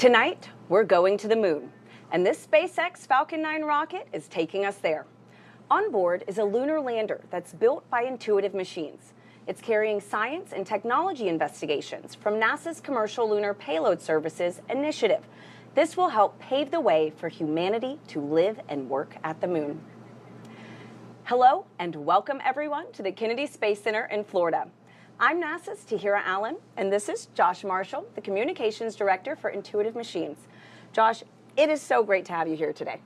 Tonight, we're going to the moon, and this SpaceX Falcon 9 rocket is taking us there. On board is a lunar lander that's built by Intuitive Machines. It's carrying science and technology investigations from NASA's Commercial Lunar Payload Services initiative. This will help pave the way for humanity to live and work at the moon. Hello and welcome everyone to the Kennedy Space Center in Florida. I'm NASA's Tahira Allen, and this is Josh Marshall, the Communications Director for Intuitive Machines. Josh, it is so great to have you here today.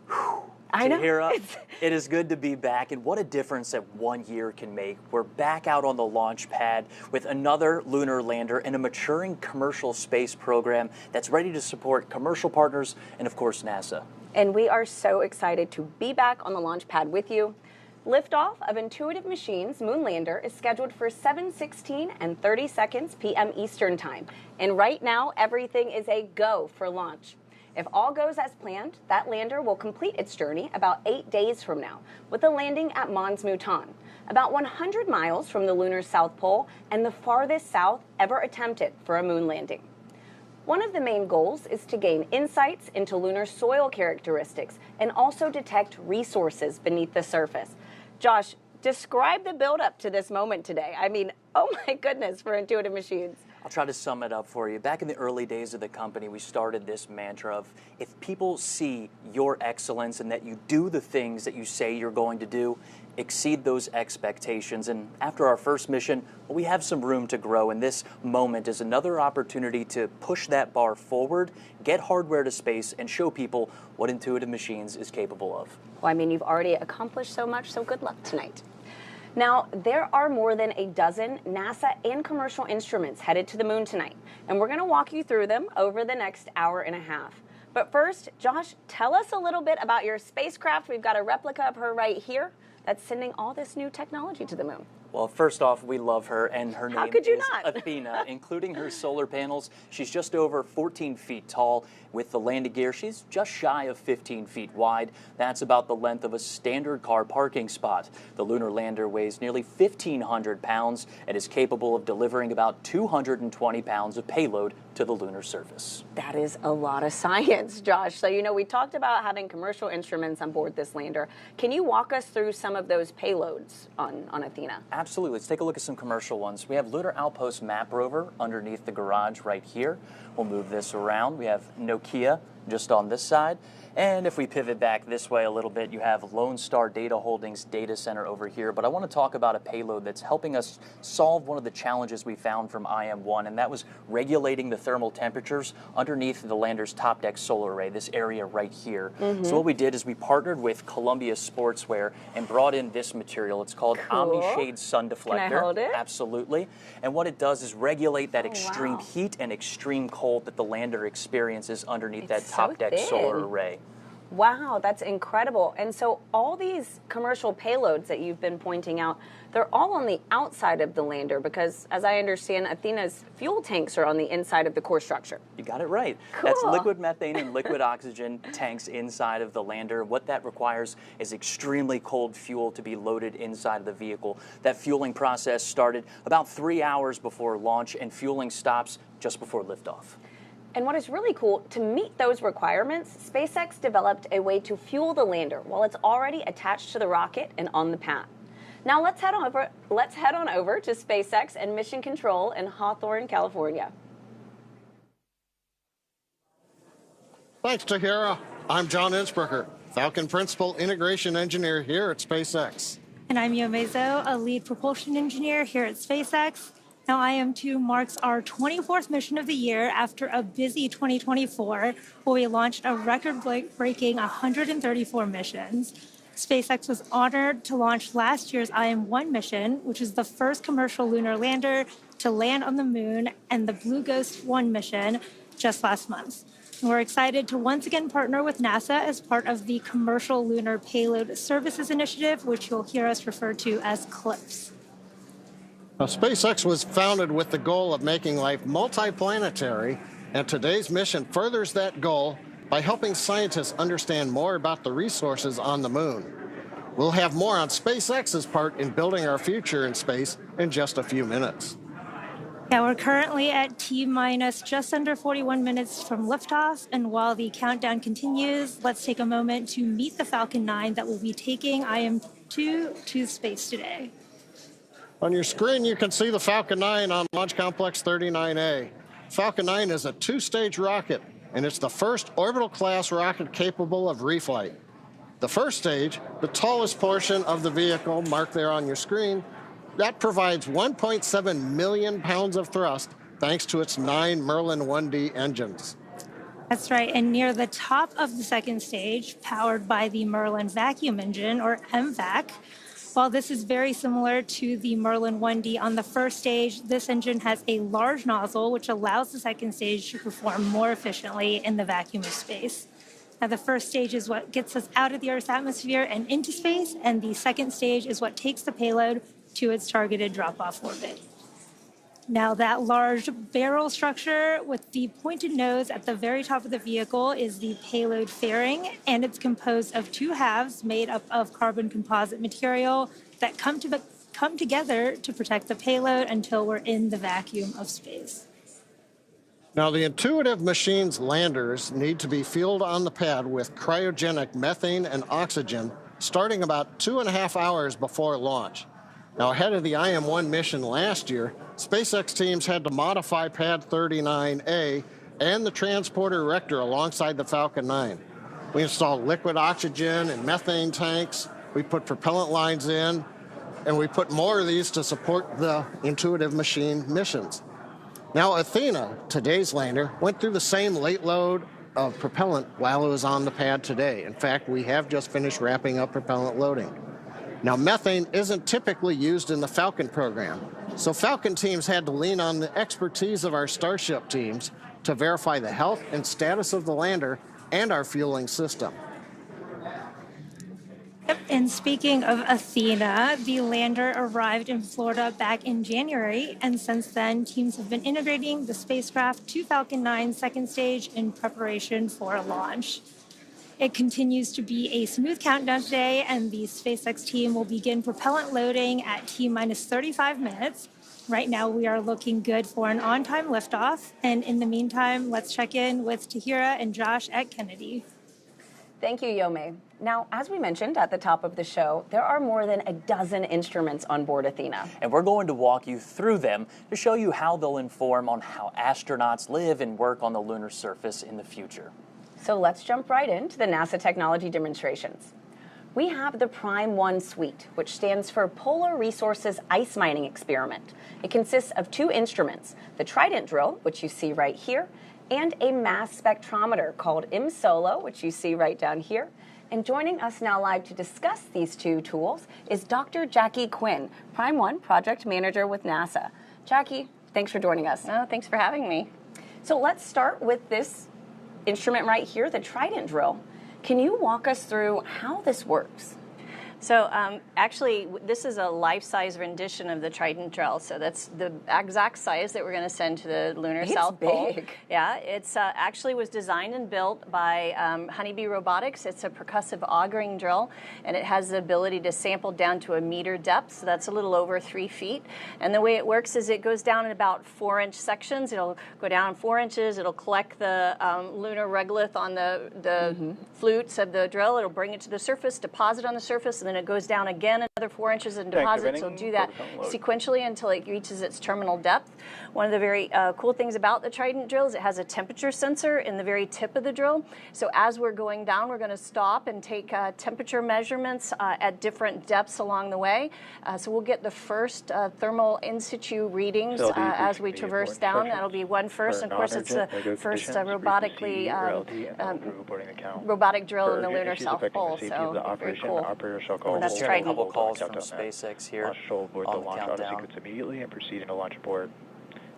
I know. Tahira, it is good to be back, and what a difference that 1 year can make. We're back out on the launch pad with another lunar lander and a maturing commercial space program that's ready to support commercial partners and, of course, NASA. And we are so excited to be back on the launch pad with you. Liftoff of Intuitive Machines' moon lander is scheduled for 7:16 and 30 seconds p.m. Eastern Time. And right now, everything is a go for launch. If all goes as planned, that lander will complete its journey about 8 days from now, with a landing at Mons Mouton, about 100 miles from the lunar South Pole and the farthest south ever attempted for a moon landing. One of the main goals is to gain insights into lunar soil characteristics and also detect resources beneath the surface. Josh, describe the build-up to this moment today. I mean, oh my goodness, for Intuitive Machines. I'll try to sum it up for you. Back in the early days of the company, we started this mantra of, if people see your excellence and that you do the things that you say you're going to do, exceed those expectations. And after our first mission, well, we have some room to grow, and this moment is another opportunity to push that bar forward, get hardware to space, and show people what Intuitive Machines is capable of. Well, I mean, you've already accomplished so much, so good luck tonight. Now, there are more than a dozen NASA and commercial instruments headed to the moon tonight, and we're going to walk you through them over the next hour and a half. But first, Josh, tell us a little bit about your spacecraft. We've got a replica of her right here that's sending all this new technology to the moon. Well, first off, we love her, and her How name could you is not? Athena, including her solar panels. She's just over 14 feet tall. With the landing gear, she's just shy of 15 feet wide. That's about the length of a standard car parking spot. The lunar lander weighs nearly 1,500 pounds and is capable of delivering about 220 pounds of payload to the lunar surface. That is a lot of science, Josh. So, you know, we talked about having commercial instruments on board this lander. Can you walk us through some of those payloads on Athena? Absolutely. Let's take a look at some commercial ones. We have Lunar Outpost Map Rover underneath the garage right here. We'll move this around. We have Nokia just on this side. And if we pivot back this way a little bit, you have Lone Star Data Holdings data center over here. But I want to talk about a payload that's helping us solve one of the challenges we found from IM-1, and that was regulating the thermal temperatures underneath the lander's top deck solar array, this area right here. So what we did is we partnered with Columbia Sportswear and brought in this material. It's called Omni-Shade Sun Deflector. Can I hold it? Absolutely. And what it does is regulate that extreme heat and extreme cold that the lander experiences underneath that top deck solar array. Wow, that's incredible. And so all these commercial payloads that you've been pointing out, they're all on the outside of the lander because, as I understand, Athena's fuel tanks are on the inside of the core structure. You got it right. Cool. That's liquid methane and liquid oxygen tanks inside of the lander. What that requires is extremely cold fuel to be loaded inside of the vehicle. That fueling process started about 3 hours before launch, and fueling stops just before liftoff. And what is really cool, to meet those requirements, SpaceX developed a way to fuel the lander while it's already attached to the rocket and on the pad. Now let's head on over to SpaceX and Mission Control in Hawthorne, California. Thanks, Tahira. I'm John Innsbrucker, Falcon Principal Integration Engineer here at SpaceX. And I'm Yomezo, a Lead Propulsion Engineer here at SpaceX. Now, IM-2 marks our 24th mission of the year after a busy 2024, where we launched a record-breaking 134 missions. SpaceX was honored to launch last year's IM-1 mission, which is the first commercial lunar lander to land on the moon, and the Blue Ghost 1 mission just last month. And we're excited to once again partner with NASA as part of the Commercial Lunar Payload Services Initiative, which you'll hear us refer to as CLPS. Now, SpaceX was founded with the goal of making life multiplanetary, and today's mission furthers that goal by helping scientists understand more about the resources on the moon. We'll have more on SpaceX's part in building our future in space in just a few minutes. Now we're currently at T-minus just under 41 minutes from liftoff, and while the countdown continues, let's take a moment to meet the Falcon 9 that will be taking IM-2 to space today. On your screen, you can see the Falcon 9 on Launch Complex 39A. Falcon 9 is a two-stage rocket, and it's the first orbital-class rocket capable of reflight. The first stage, the tallest portion of the vehicle, marked there on your screen, that provides 1.7 million pounds of thrust thanks to its 9 Merlin 1D engines. That's right, and near the top of the second stage, powered by the Merlin vacuum engine, or MVAC, while this is very similar to the Merlin 1D on the first stage, this engine has a large nozzle which allows the second stage to perform more efficiently in the vacuum of space. Now, the first stage is what gets us out of the Earth's atmosphere and into space, and the second stage is what takes the payload to its targeted drop-off orbit. Now, that large barrel structure with the pointed nose at the very top of the vehicle is the payload fairing, and it's composed of two halves made up of carbon composite material that come together to protect the payload until we're in the vacuum of space. Now, the Intuitive Machines landers need to be fueled on the pad with cryogenic methane and oxygen starting about 2.5 hours before launch. Now, ahead of the IM-1 mission last year, SpaceX teams had to modify Pad 39A and the transporter erector alongside the Falcon 9. We installed liquid oxygen and methane tanks, we put propellant lines in, and we put more of these to support the Intuitive Machine missions. Now, Athena, today's lander, went through the same late load of propellant while it was on the pad today. In fact, we have just finished wrapping up propellant loading. Now, methane isn't typically used in the Falcon program, so Falcon teams had to lean on the expertise of our Starship teams to verify the health and status of the lander and our fueling system. Yep, and speaking of Athena, the lander arrived in Florida back in January, and since then, teams have been integrating the spacecraft to Falcon 9's second stage in preparation for launch. It continues to be a smooth countdown today, and the SpaceX team will begin propellant loading at T-minus 35 minutes. Right now, we are looking good for an on-time liftoff, and in the meantime, let's check in with Tahira and Josh at Kennedy. Thank you, Yome. Now, as we mentioned at the top of the show, there are more than a dozen instruments on board Athena. And we're going to walk you through them to show you how they'll inform on how astronauts live and work on the lunar surface in the future. So let's jump right into the NASA technology demonstrations. We have the Prime 1 suite, which stands for Polar Resources Ice Mining Experiment. It consists of two instruments, the Trident drill, which you see right here, and a mass spectrometer called IM-SOLO, which you see right down here. And joining us now live to discuss these two tools is Dr. Jackie Quinn, Prime 1 Project Manager with NASA. Jackie, thanks for joining us. Oh, thanks for having me. So let's start with this instrument right here, the Trident drill. Can you walk us through how this works? So actually, this is a life-size rendition of the Trident drill. So that's the exact size that we're going to send to the lunar South Pole. Big. Yeah, it's actually was designed and built by Honeybee Robotics. It's a percussive augering drill, and it has the ability to sample down to a meter depth. So that's a little over 3 feet. And the way it works is it goes down in about 4-inch sections. It'll go down 4 inches. It'll collect the lunar regolith on the flutes of the drill. It'll bring it to the surface, deposit on the surface, and then it goes down again another 4 inches and deposits. So do that sequentially until it reaches its terminal depth. One of the very cool things about the Trident drill is it has a temperature sensor in the very tip of the drill. So as we're going down, we're going to stop and take temperature measurements at different depths along the way. So we'll get the first thermal in situ readings as we traverse down. That'll be one first. And of course, it's the first robotic drill in the lunar South Pole. So very cool. That's a Trident. couple calls from SpaceX here. Launch control aboard the launch auto sequence immediately and proceeding to launch abort.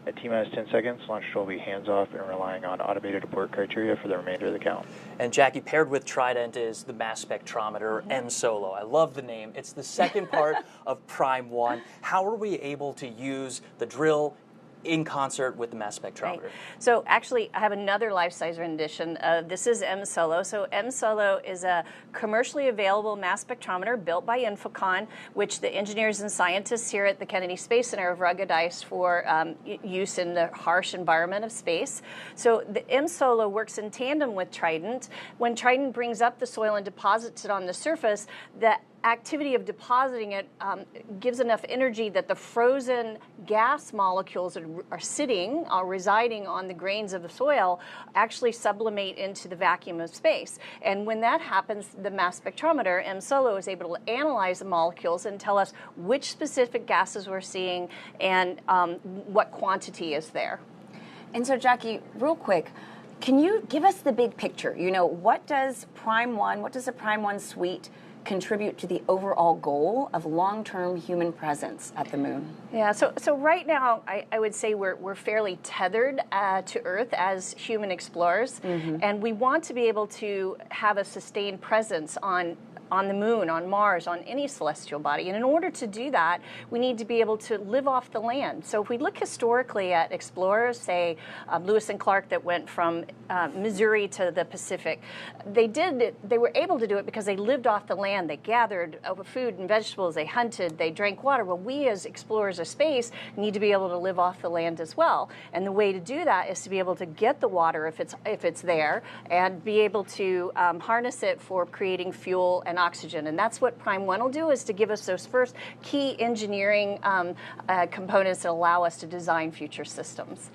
At T-minus 10 seconds, launch control will be hands-off and relying on automated abort criteria for the remainder of the count. And Jackie, paired with Trident is the mass spectrometer IM-SOLO. I love the name. It's the second part of Prime 1. How are we able to use the drill in concert with the mass spectrometer. Right. So actually, I have another life-size rendition. This is M-Solo. So M-Solo is a commercially available mass spectrometer built by Infocon, which the engineers and scientists here at the Kennedy Space Center have ruggedized for use in the harsh environment of space. So the M-Solo works in tandem with Trident. When Trident brings up the soil and deposits it on the surface, the activity of depositing it gives enough energy that the frozen gas molecules that are residing on the grains of the soil actually sublimate into the vacuum of space. And when that happens, the mass spectrometer, M-Solo, is able to analyze the molecules and tell us which specific gases we're seeing and what quantity is there. And so, Jackie, real quick, can you give us the big picture? You know, what does the Prime 1 suite contribute to the overall goal of long-term human presence at the moon? Yeah, so right now, I would say we're fairly tethered to Earth as human explorers, and we want to be able to have a sustained presence on the moon, on Mars, on any celestial body. And in order to do that, we need to be able to live off the land. So if we look historically at explorers, say Lewis and Clark that went from Missouri to the Pacific, they were able to do it because they lived off the land. They gathered food and vegetables, they hunted, they drank water. Well, we as explorers of space need to be able to live off the land as well. And the way to do that is to be able to get the water if it's there, and be able to harness it for creating fuel and oxygen. And that's what Prime 1 will do, is to give us those first key engineering components that allow us to design future systems.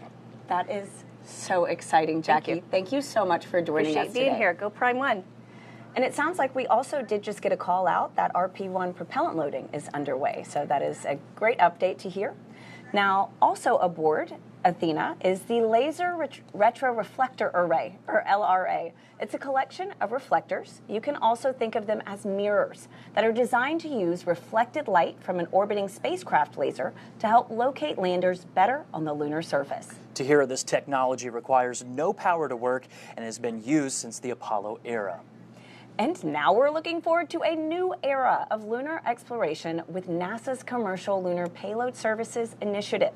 That is so exciting, Jackie. Thank you so much for joining us today. Appreciate being here. Go Prime 1. And it sounds like we also did just get a call out that RP1 propellant loading is underway. So that is a great update to hear. Now, also aboard Athena is the Laser Retroreflector Array, or LRA. It's a collection of reflectors. You can also think of them as mirrors that are designed to use reflected light from an orbiting spacecraft laser to help locate landers better on the lunar surface. Tahira, this technology requires no power to work and has been used since the Apollo era. And now we're looking forward to a new era of lunar exploration with NASA's Commercial Lunar Payload Services initiative.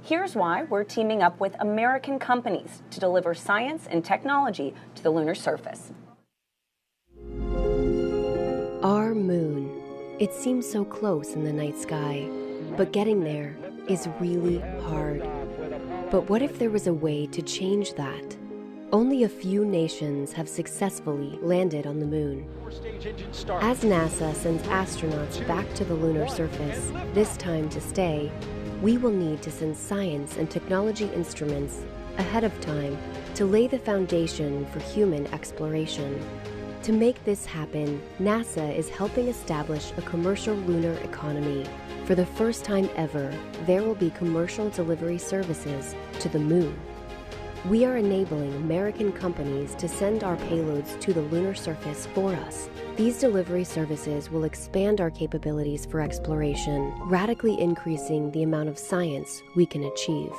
Here's why we're teaming up with American companies to deliver science and technology to the lunar surface. Our moon. It seems so close in the night sky, but getting there is really hard. But what if there was a way to change that? Only a few nations have successfully landed on the moon. As NASA sends astronauts back to the lunar surface, this time to stay, we will need to send science and technology instruments ahead of time to lay the foundation for human exploration. To make this happen, NASA is helping establish a commercial lunar economy. For the first time ever, there will be commercial delivery services to the moon. We are enabling American companies to send our payloads to the lunar surface for us. These delivery services will expand our capabilities for exploration, radically increasing the amount of science we can achieve.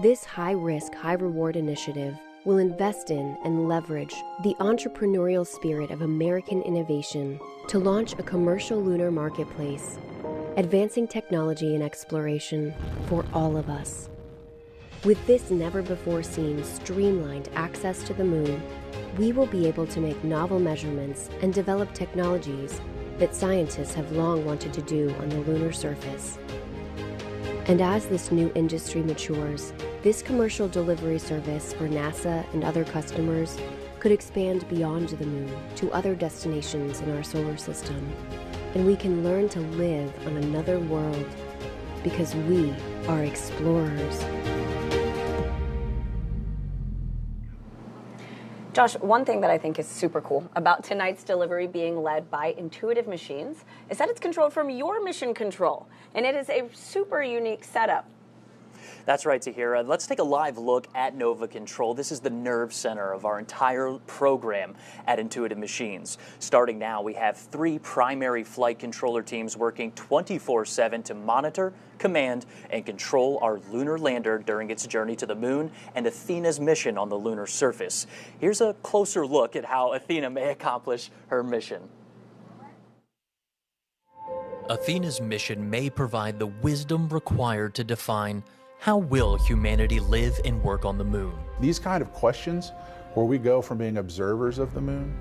This high-risk, high-reward initiative will invest in and leverage the entrepreneurial spirit of American innovation to launch a commercial lunar marketplace, advancing technology and exploration for all of us. With this never-before-seen streamlined access to the moon, we will be able to make novel measurements and develop technologies that scientists have long wanted to do on the lunar surface. And as this new industry matures, this commercial delivery service for NASA and other customers could expand beyond the moon to other destinations in our solar system. And we can learn to live on another world because we are explorers. Josh, one thing that I think is super cool about tonight's delivery being led by Intuitive Machines is that it's controlled from your mission control, and it is a super unique setup. That's right, Tahira. Let's take a live look at Nova Control. This is the nerve center of our entire program at Intuitive Machines. Starting now, we have 3 primary flight controller teams working 24/7 to monitor, command, and control our lunar lander during its journey to the moon and Athena's mission on the lunar surface. Here's a closer look at how Athena may accomplish her mission. Athena's mission may provide the wisdom required to define How will humanity live and work on the moon? These kind of questions, where we go from being observers of the moon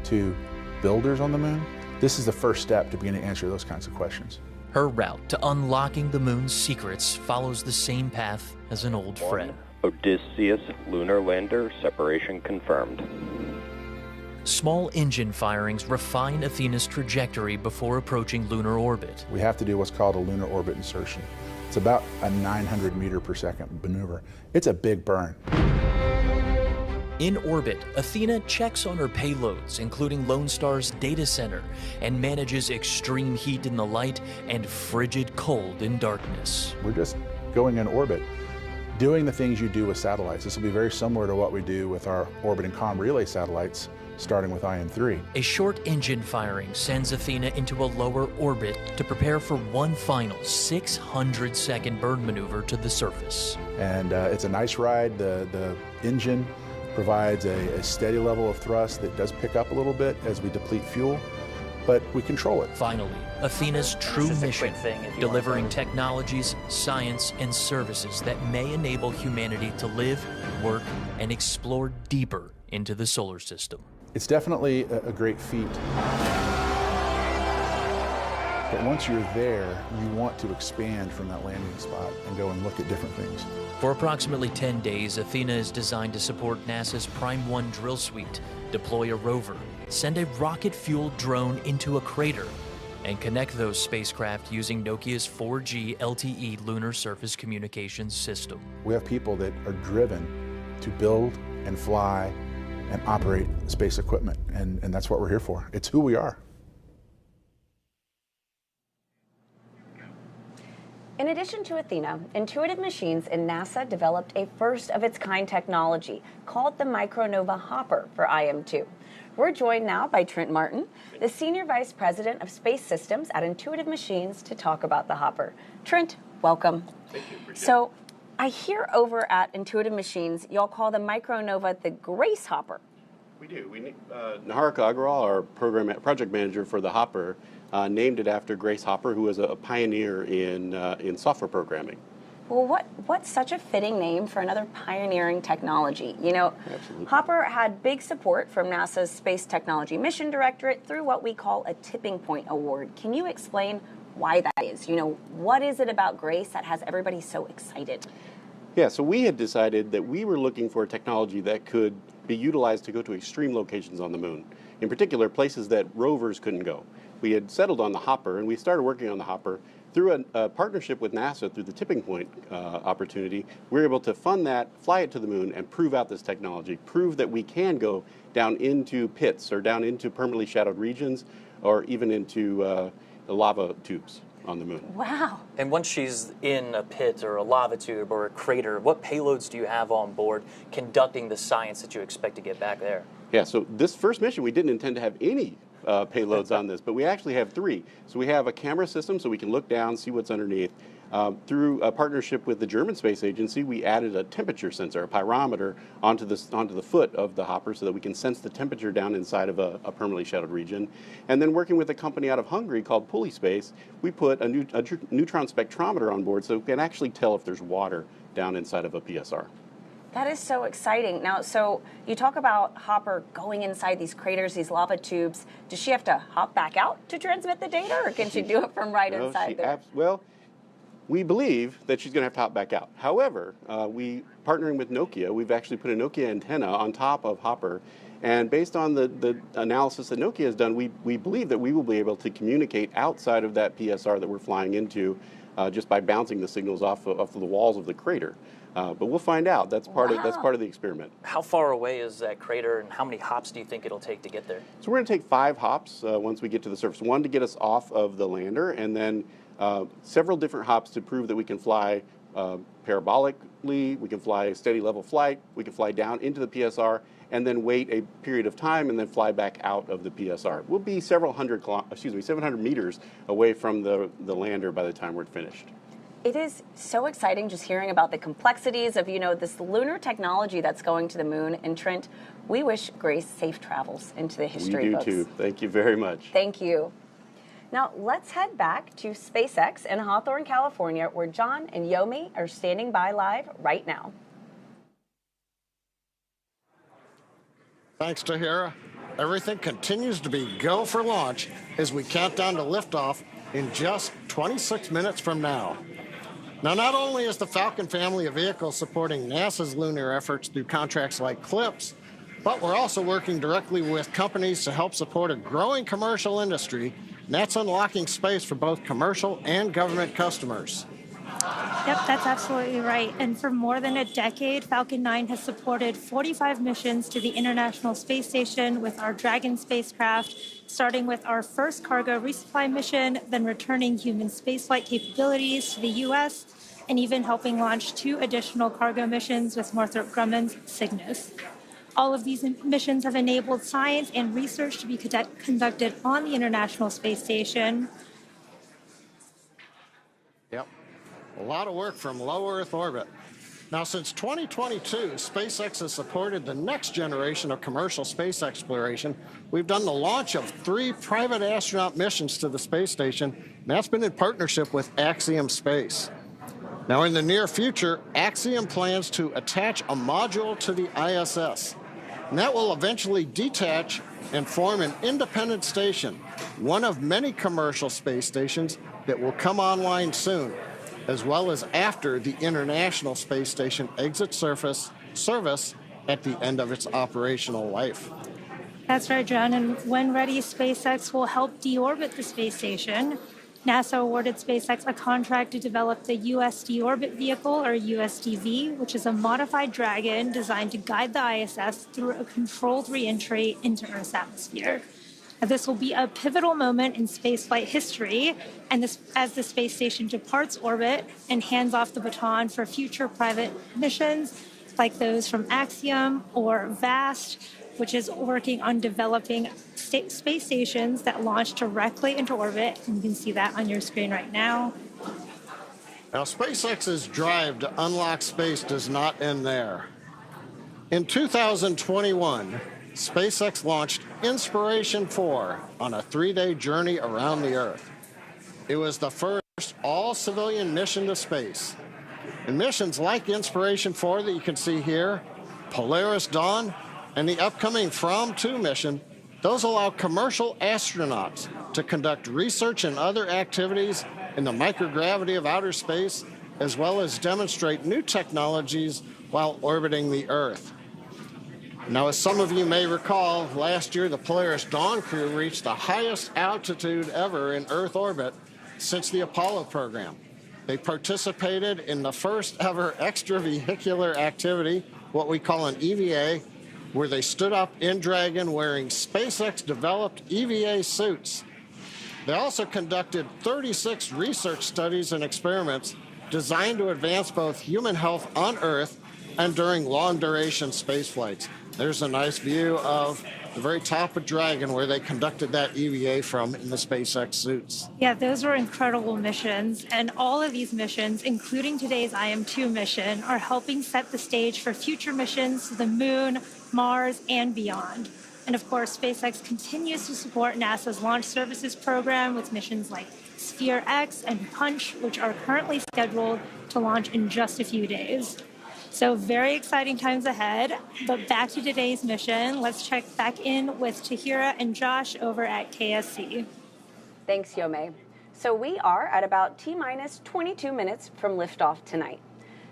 to builders on the moon, this is the first step to begin to answer those kinds of questions. Her route to unlocking the moon's secrets follows the same path as an old friend. Odysseus lunar lander separation confirmed. Small engine firings refine Athena's trajectory before approaching lunar orbit. We have to do what's called a lunar orbit insertion. It's about a 900 meter per second maneuver. It's a big burn. In orbit, Athena checks on her payloads, including Lone Star's data center, and manages extreme heat in the light and frigid cold in darkness. We're just going in orbit, doing the things you do with satellites. This will be very similar to what we do with our orbit and comm relay satellites, starting with IM-3. A short engine firing sends Athena into a lower orbit to prepare for one final 600-second burn maneuver to the surface. And it's a nice ride. The engine provides a steady level of thrust that does pick up a little bit as we deplete fuel, but we control it. Finally, Athena's true mission, delivering technologies, science, and services that may enable humanity to live, work, and explore deeper into the solar system. It's definitely a great feat. But once you're there, you want to expand from that landing spot and go and look at different things. For approximately 10 days, Athena is designed to support NASA's Prime 1 drill suite, deploy a rover, send a rocket-fueled drone into a crater, and connect those spacecraft using Nokia's 4G LTE lunar surface communications system. We have people that are driven to build and fly and operate space equipment, and that's what we're here for. It's who we are. In addition to Athena, Intuitive Machines and NASA developed a first-of-its-kind technology called the Micronova Hopper for IM-2. We're joined now by Trent Martin, the Senior Vice President of Space Systems at Intuitive Machines, to talk about the Hopper. Trent, welcome. Thank you. Appreciate So, I hear over at Intuitive Machines, y'all call the Micronova the Grace Hopper. We do. Niharika Agrawal, our project manager for the Hopper, named it after Grace Hopper, who was a pioneer in software programming. Well, what's such a fitting name for another pioneering technology? You know, Absolutely. Hopper had big support from NASA's Space Technology Mission Directorate through what we call a Tipping Point Award. Can you explain why that is? You know, what is it about Grace that has everybody so excited? Yeah, so we had decided that we were looking for a technology that could be utilized to go to extreme locations on the moon. In particular, places that rovers couldn't go. We had settled on the Hopper, and we started working on the Hopper through a partnership with NASA through the Tipping Point opportunity. We were able to fund that, fly it to the moon, and prove out this technology, prove that we can go down into pits or down into permanently shadowed regions or even into the lava tubes on the moon. Wow. And once she's in a pit or a lava tube or a crater, what payloads do you have on board conducting the science that you expect to get back there? Yeah, so this first mission, we didn't intend to have any payloads on this, but we actually have 3. So we have a camera system so we can look down, see what's underneath. Through a partnership with the German Space Agency, we added a temperature sensor, a pyrometer, onto the foot of the Hopper so that we can sense the temperature down inside of a permanently shadowed region. And then working with a company out of Hungary called Pulley Space, we put a neutron spectrometer on board so we can actually tell if there's water down inside of a PSR. That is so exciting. Now, so you talk about Hopper going inside these craters, these lava tubes. Does she have to hop back out to transmit the data, or can she do it from inside there? Well, we believe that she's going to have to hop back out. However, partnering with Nokia, we've actually put a Nokia antenna on top of Hopper. And based on the analysis that Nokia has done, we believe that we will be able to communicate outside of that PSR that we're flying into just by bouncing the signals off of the walls of the crater. But we'll find out. That's part of the experiment. How far away is that crater, and how many hops do you think it'll take to get there? So we're going to take 5 hops once we get to the surface. 1 to get us off of the lander, and then several different hops to prove that we can fly parabolically, we can fly a steady level flight, we can fly down into the PSR, and then wait a period of time and then fly back out of the PSR. We'll be 700 meters away from the lander by the time we're finished. It is so exciting just hearing about the complexities of, this lunar technology that's going to the moon. And Trent, we wish Grace safe travels into the history books. We do too. Thank you very much. Thank you. Now let's head back to SpaceX in Hawthorne, California, where John and Yomi are standing by live right now. Thanks, Tahira. Everything continues to be go for launch as we count down to liftoff in just 26 minutes from now. Now, not only is the Falcon family of vehicles supporting NASA's lunar efforts through contracts like CLPS, but we're also working directly with companies to help support a growing commercial industry, and that's unlocking space for both commercial and government customers. Yep, that's absolutely right. And for more than a decade, Falcon 9 has supported 45 missions to the International Space Station with our Dragon spacecraft, starting with our first cargo resupply mission, then returning human spaceflight capabilities to the U.S., and even helping launch 2 additional cargo missions with Northrop Grumman's Cygnus. All of these missions have enabled science and research to be conducted on the International Space Station. Yep. A lot of work from low Earth orbit. Now, since 2022, SpaceX has supported the next generation of commercial space exploration. We've done the launch of 3 private astronaut missions to the space station, and that's been in partnership with Axiom Space. Now, in the near future, Axiom plans to attach a module to the ISS, and that will eventually detach and form an independent station, one of many commercial space stations that will come online soon, as well as after the International Space Station exits service at the end of its operational life. That's right, John. And when ready, SpaceX will help deorbit the space station. NASA awarded SpaceX a contract to develop the U.S. Deorbit Vehicle, or USDV, which is a modified Dragon designed to guide the ISS through a controlled re-entry into Earth's atmosphere. Now, this will be a pivotal moment in spaceflight history, and as the space station departs orbit and hands off the baton for future private missions like those from Axiom or VAST, which is working on developing space stations that launch directly into orbit. And you can see that on your screen right now. Now, SpaceX's drive to unlock space does not end there. In 2021, SpaceX launched Inspiration 4 on a 3-day journey around the Earth. It was the first all-civilian mission to space. And missions like Inspiration 4 that you can see here, Polaris Dawn, and the upcoming From 2 mission, those allow commercial astronauts to conduct research and other activities in the microgravity of outer space, as well as demonstrate new technologies while orbiting the Earth. Now, as some of you may recall, last year the Polaris Dawn crew reached the highest altitude ever in Earth orbit since the Apollo program. They participated in the first ever extravehicular activity, what we call an EVA, where they stood up in Dragon wearing SpaceX-developed EVA suits. They also conducted 36 research studies and experiments designed to advance both human health on Earth and during long-duration space flights. There's a nice view of the very top of Dragon where they conducted that EVA from in the SpaceX suits. Yeah, those were incredible missions. And all of these missions, including today's IM-2 mission, are helping set the stage for future missions to the Moon, Mars, and beyond. And of course, SpaceX continues to support NASA's Launch Services program with missions like Sphere X and Punch, which are currently scheduled to launch in just a few days. So very exciting times ahead. But back to today's mission. Let's check back in with Tahira and Josh over at KSC. Thanks, Yome. So we are at about T-minus 22 minutes from liftoff tonight.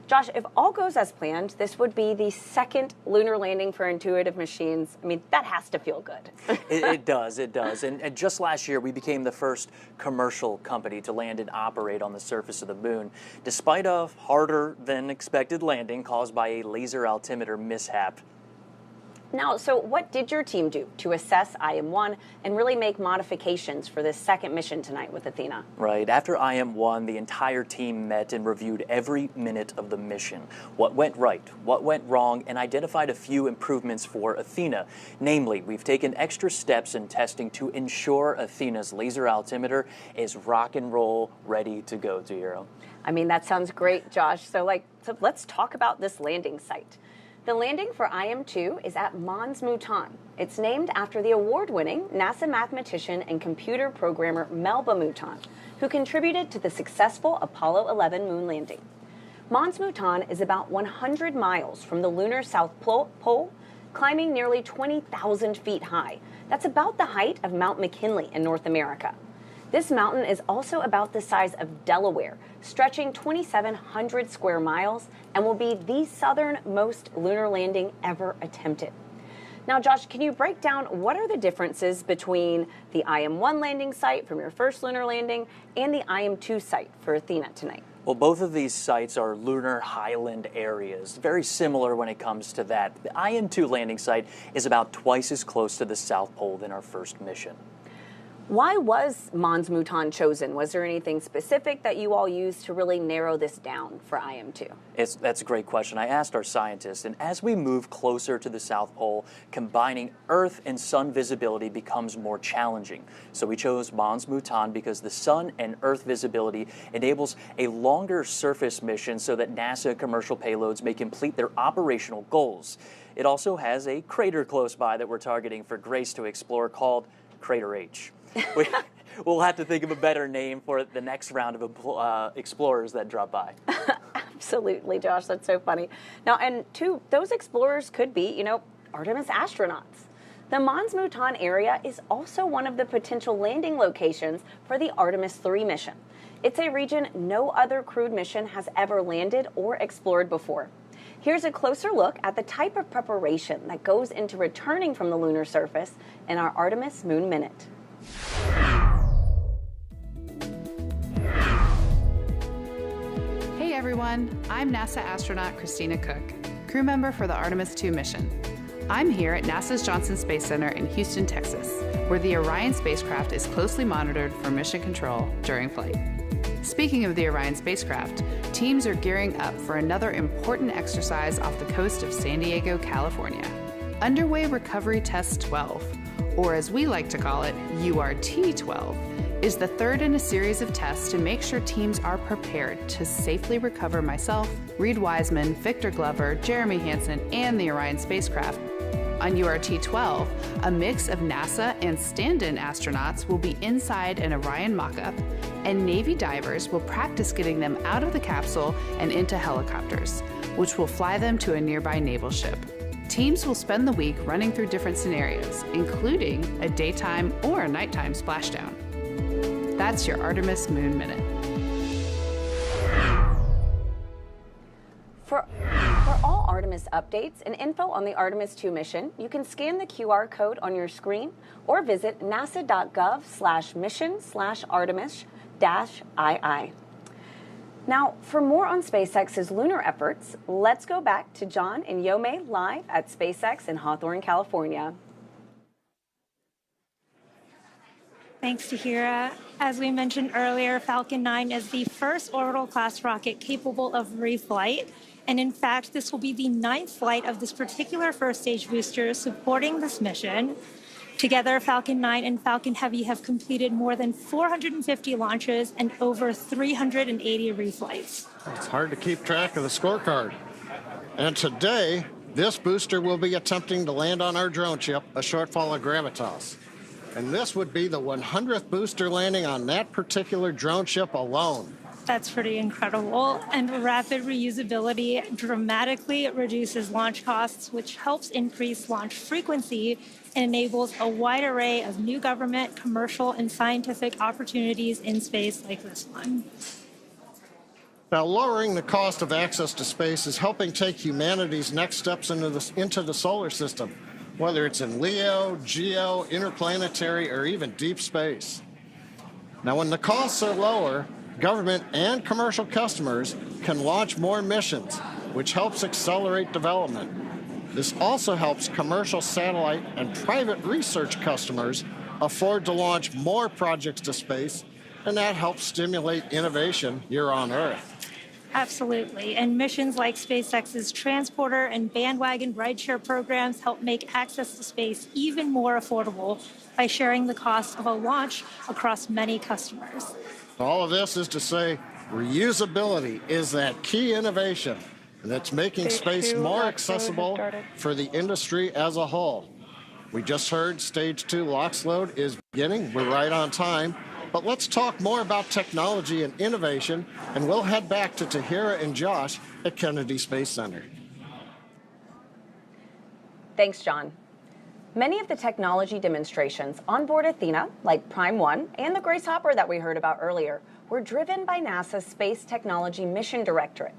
Josh, if all goes as planned, this would be the second lunar landing for Intuitive Machines. I mean, that has to feel good. It does. And just last year, we became the first commercial company to land and operate on the surface of the moon, despite a harder than expected landing caused by a laser altimeter mishap. Now, so what did your team do to assess IM-1 and really make modifications for this second mission tonight with Athena? Right. After IM-1, the entire team met and reviewed every minute of the mission. What went right, what went wrong, and identified a few improvements for Athena. Namely, we've taken extra steps in testing to ensure Athena's laser altimeter is rock and roll ready to go, Tahira. I mean, that sounds great, Josh. So let's talk about this landing site. The landing for IM-2 is at Mons Mouton. It's named after the award-winning NASA mathematician and computer programmer Melba Mouton, who contributed to the successful Apollo 11 moon landing. Mons Mouton is about 100 miles from the lunar South Pole, climbing nearly 20,000 feet high. That's about the height of Mount McKinley in North America. This mountain is also about the size of Delaware, stretching 2,700 square miles, and will be the southernmost lunar landing ever attempted. Now, Josh, can you break down what are the differences between the IM-1 landing site from your first lunar landing and the IM-2 site for Athena tonight? Well, both of these sites are lunar highland areas, very similar when it comes to that. The IM-2 landing site is about twice as close to the South Pole than our first mission. Why was Mons Mouton chosen? Was there anything specific that you all used to really narrow this down for IM-2? That's a great question. I asked our scientists, and as we move closer to the South Pole, combining Earth and Sun visibility becomes more challenging. So we chose Mons Mouton because the Sun and Earth visibility enables a longer surface mission so that NASA commercial payloads may complete their operational goals. It also has a crater close by that we're targeting for Grace to explore called Crater H. We'll have to think of a better name for the next round of explorers that drop by. Absolutely, Josh. That's so funny. Now, and those explorers could be, Artemis astronauts. The Mons Mouton area is also one of the potential landing locations for the Artemis 3 mission. It's a region no other crewed mission has ever landed or explored before. Here's a closer look at the type of preparation that goes into returning from the lunar surface in our Artemis Moon Minute. Hey everyone, I'm NASA astronaut Christina Cook, crew member for the Artemis 2 mission. I'm here at NASA's Johnson Space Center in Houston, Texas, where the Orion spacecraft is closely monitored for mission control during flight. Speaking of the Orion spacecraft, teams are gearing up for another important exercise off the coast of San Diego, California. Underway Recovery Test 12, or as we like to call it, URT-12, is the third in a series of tests to make sure teams are prepared to safely recover myself, Reed Wiseman, Victor Glover, Jeremy Hansen, and the Orion spacecraft. On URT-12, a mix of NASA and stand-in astronauts will be inside an Orion mock-up, and Navy divers will practice getting them out of the capsule and into helicopters, which will fly them to a nearby naval ship. Teams will spend the week running through different scenarios, including a daytime or a nighttime splashdown. That's your Artemis Moon Minute. For all Artemis updates and info on the Artemis 2 mission, you can scan the QR code on your screen or visit nasa.gov/mission/Artemis-II. Now, for more on SpaceX's lunar efforts, let's go back to John and Yomei live at SpaceX in Hawthorne, California. Thanks, Tahira. As we mentioned earlier, Falcon 9 is the first orbital-class rocket capable of reflight. And in fact, this will be the 9th flight of this particular first-stage booster supporting this mission. Together, Falcon 9 and Falcon Heavy have completed more than 450 launches and over 380 reflights. It's hard to keep track of the scorecard. And today, this booster will be attempting to land on our drone ship, a shortfall of Gravitas. And this would be the 100th booster landing on that particular drone ship alone. That's pretty incredible. And rapid reusability dramatically reduces launch costs, which helps increase launch frequency and enables a wide array of new government, commercial, and scientific opportunities in space like this one. Now, lowering the cost of access to space is helping take humanity's next steps into the solar system, whether it's in LEO, GEO, interplanetary, or even deep space. Now, when the costs are lower, government and commercial customers can launch more missions, which helps accelerate development. This also helps commercial satellite and private research customers afford to launch more projects to space, and that helps stimulate innovation here on Earth. Absolutely. And missions like SpaceX's transporter and bandwagon rideshare programs help make access to space even more affordable by sharing the cost of a launch across many customers. All of this is to say reusability is that key innovation and it's making space more accessible for the industry as a whole. We just heard Stage 2 LOX load is beginning. We're right on time. But let's talk more about technology and innovation, and we'll head back to Tahira and Josh at Kennedy Space Center. Thanks, John. Many of the technology demonstrations on board Athena, like Prime 1 and the Grace Hopper that we heard about earlier, were driven by NASA's Space Technology Mission Directorate.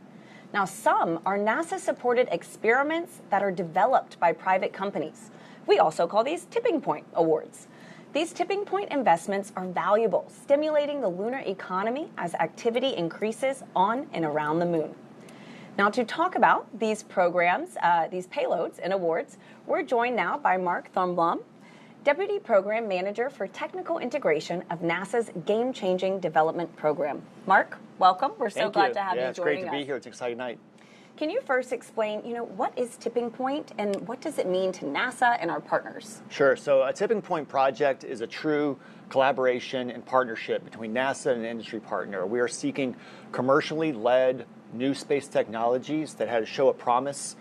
Now, some are NASA-supported experiments that are developed by private companies. We also call these tipping point awards. These tipping point investments are valuable, stimulating the lunar economy as activity increases on and around the moon. Now, to talk about these programs, these payloads and awards, we're joined now by Mark Thornblom, Deputy Program Manager for Technical Integration of NASA's Game-Changing Development Program. Mark, welcome. We're so glad to have you joining us. It's great to be here. It's an exciting night. Can you first explain, what is tipping point and what does it mean to NASA and our partners? Sure. So a tipping point project is a true collaboration and partnership between NASA and an industry partner. We are seeking commercially led new space technologies that show a promise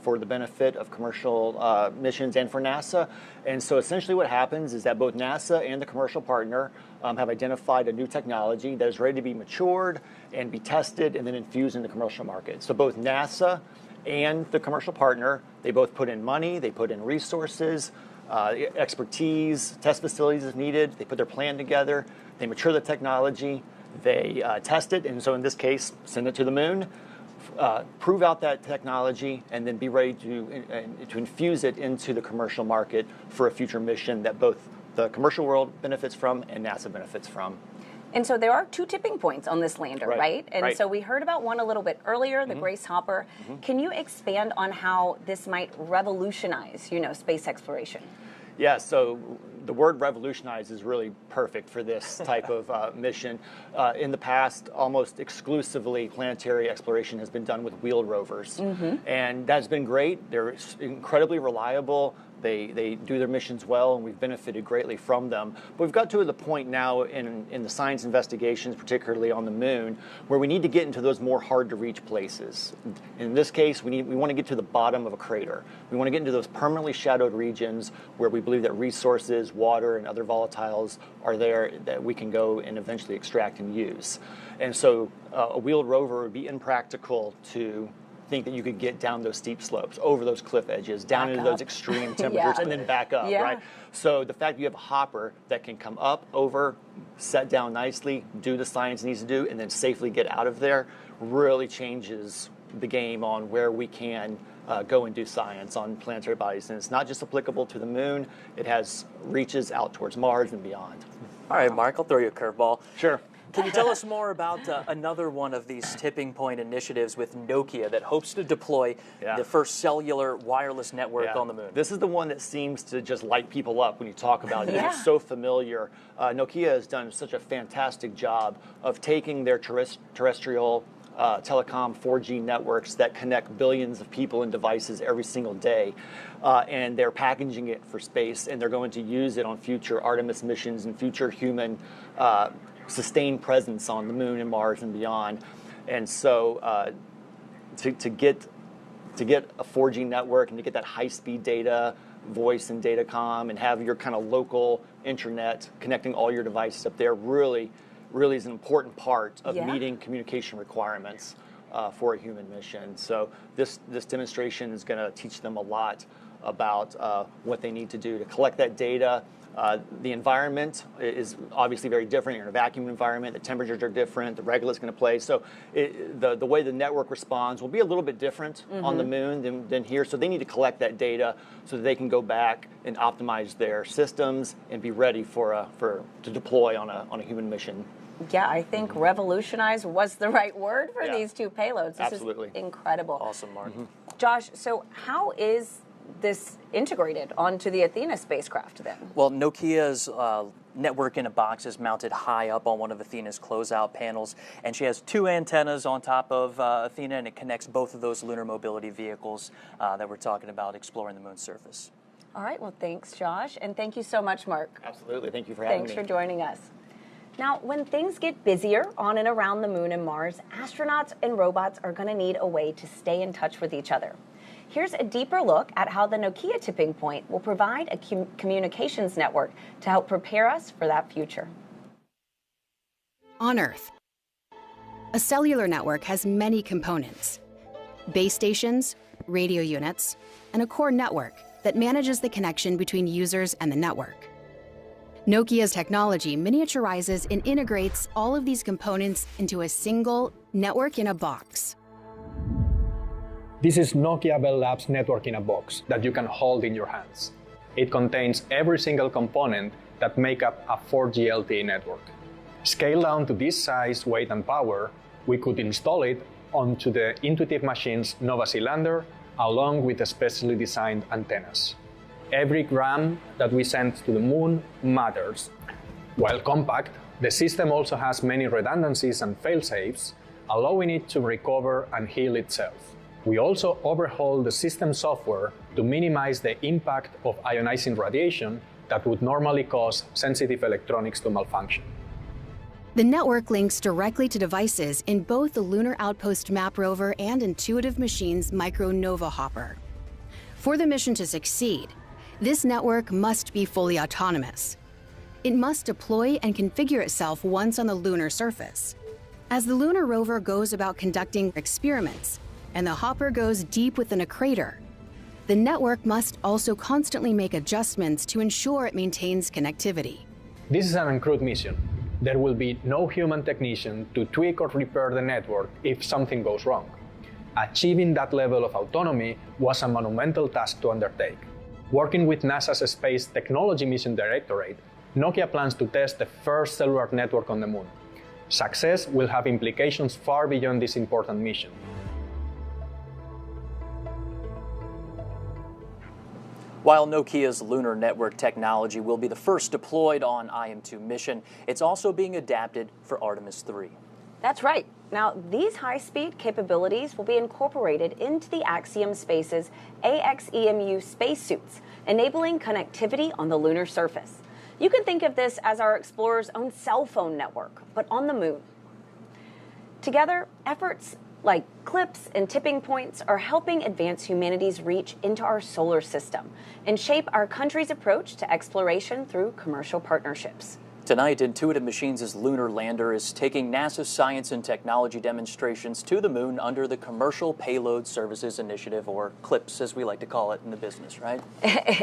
for the benefit of commercial missions and for NASA. And so essentially what happens is that both NASA and the commercial partner have identified a new technology that is ready to be matured and be tested and then infused in the commercial market. So both NASA and the commercial partner, they both put in money, they put in resources, expertise, test facilities if needed, they put their plan together, they mature the technology, they test it, and so in this case, send it to the moon, prove out that technology, and then be ready to infuse it into the commercial market for a future mission that both the commercial world benefits from and NASA benefits from. And so there are two tipping points on this lander, right? And so we heard about one a little bit earlier, the Grace Hopper. Can you expand on how this might revolutionize, space exploration? Yeah, so the word revolutionize is really perfect for this type of mission. In the past, almost exclusively planetary exploration has been done with wheeled rovers. And that's been great. They're incredibly reliable. They do their missions well, and we've benefited greatly from them. But we've got to the point now in the science investigations, particularly on the moon, where we need to get into those more hard-to-reach places. In this case, we want to get to the bottom of a crater. We want to get into those permanently shadowed regions where we believe that resources, water, and other volatiles are there that we can go and eventually extract and use. And so a wheeled rover would be impractical to think that you could get down those steep slopes, over those cliff edges, down into those extreme temperatures, and then back up, right? So the fact that you have a hopper that can come up, over, set down nicely, do the science it needs to do, and then safely get out of there really changes the game on where we can go and do science on planetary bodies. And it's not just applicable to the moon, it has reaches out towards Mars and beyond. All right, Mark, I'll throw you a curveball. Sure. Can you tell us more about another one of these tipping point initiatives with Nokia that hopes to deploy the first cellular wireless network on the moon? This is the one that seems to just light people up when you talk about it. It's so familiar. Nokia has done such a fantastic job of taking their terrestrial telecom 4G networks that connect billions of people and devices every single day, and they're packaging it for space, and they're going to use it on future Artemis missions and future human sustained presence on the moon and Mars and beyond. And so to get a 4G network and to get that high-speed data, voice and datacom, and have your kind of local internet connecting all your devices up there really is an important part of meeting communication requirements for a human mission. So this demonstration is going to teach them a lot about what they need to do to collect that data. The environment is obviously very different. You're in a vacuum environment. The temperatures are different. The regolith's going to play. So the way the network responds will be a little bit different on the moon than here. So they need to collect that data so that they can go back and optimize their systems and be ready to deploy on a human mission. Yeah, I think revolutionize was the right word for these two payloads. This is incredible. Awesome, Mark. Josh, so how is this integrated onto the Athena spacecraft then? Well, Nokia's network in a box is mounted high up on one of Athena's closeout panels, and she has two antennas on top of Athena, and it connects both of those lunar mobility vehicles that we're talking about exploring the moon's surface. All right, well, thanks, Josh, and thank you so much, Mark. Absolutely, thank you for having me. Thanks for joining us. Now, when things get busier on and around the moon and Mars, astronauts and robots are going to need a way to stay in touch with each other. Here's a deeper look at how the Nokia tipping point will provide a communications network to help prepare us for that future. On Earth, a cellular network has many components: base stations, radio units, and a core network that manages the connection between users and the network. Nokia's technology miniaturizes and integrates all of these components into a single network in a box. This is Nokia Bell Labs Network in a Box that you can hold in your hands. It contains every single component that make up a 4G LTE network. Scaled down to this size, weight, and power, we could install it onto the Intuitive Machines Nova Sea lander along with specially designed antennas. Every gram that we send to the moon matters. While compact, the system also has many redundancies and fail-safes, allowing it to recover and heal itself. We also overhaul the system software to minimize the impact of ionizing radiation that would normally cause sensitive electronics to malfunction. The network links directly to devices in both the Lunar Outpost Map Rover and Intuitive Machines Micro Nova Hopper. For the mission to succeed, this network must be fully autonomous. It must deploy and configure itself once on the lunar surface. As the lunar rover goes about conducting experiments, and the hopper goes deep within a crater, the network must also constantly make adjustments to ensure it maintains connectivity. This is an uncrewed mission. There will be no human technician to tweak or repair the network if something goes wrong. Achieving that level of autonomy was a monumental task to undertake. Working with NASA's Space Technology Mission Directorate, Nokia plans to test the first cellular network on the moon. Success will have implications far beyond this important mission. While Nokia's lunar network technology will be the first deployed on IM-2 mission, it's also being adapted for Artemis 3. That's right. Now, these high-speed capabilities will be incorporated into the Axiom Space's AX-EMU spacesuits, enabling connectivity on the lunar surface. You can think of this as our explorer's own cell phone network, but on the moon. Together, efforts like CLPS and tipping points are helping advance humanity's reach into our solar system and shape our country's approach to exploration through commercial partnerships. Tonight, Intuitive Machines' lunar lander is taking NASA's science and technology demonstrations to the moon under the Commercial Payload Services Initiative, or CLPS as we like to call it in the business, right?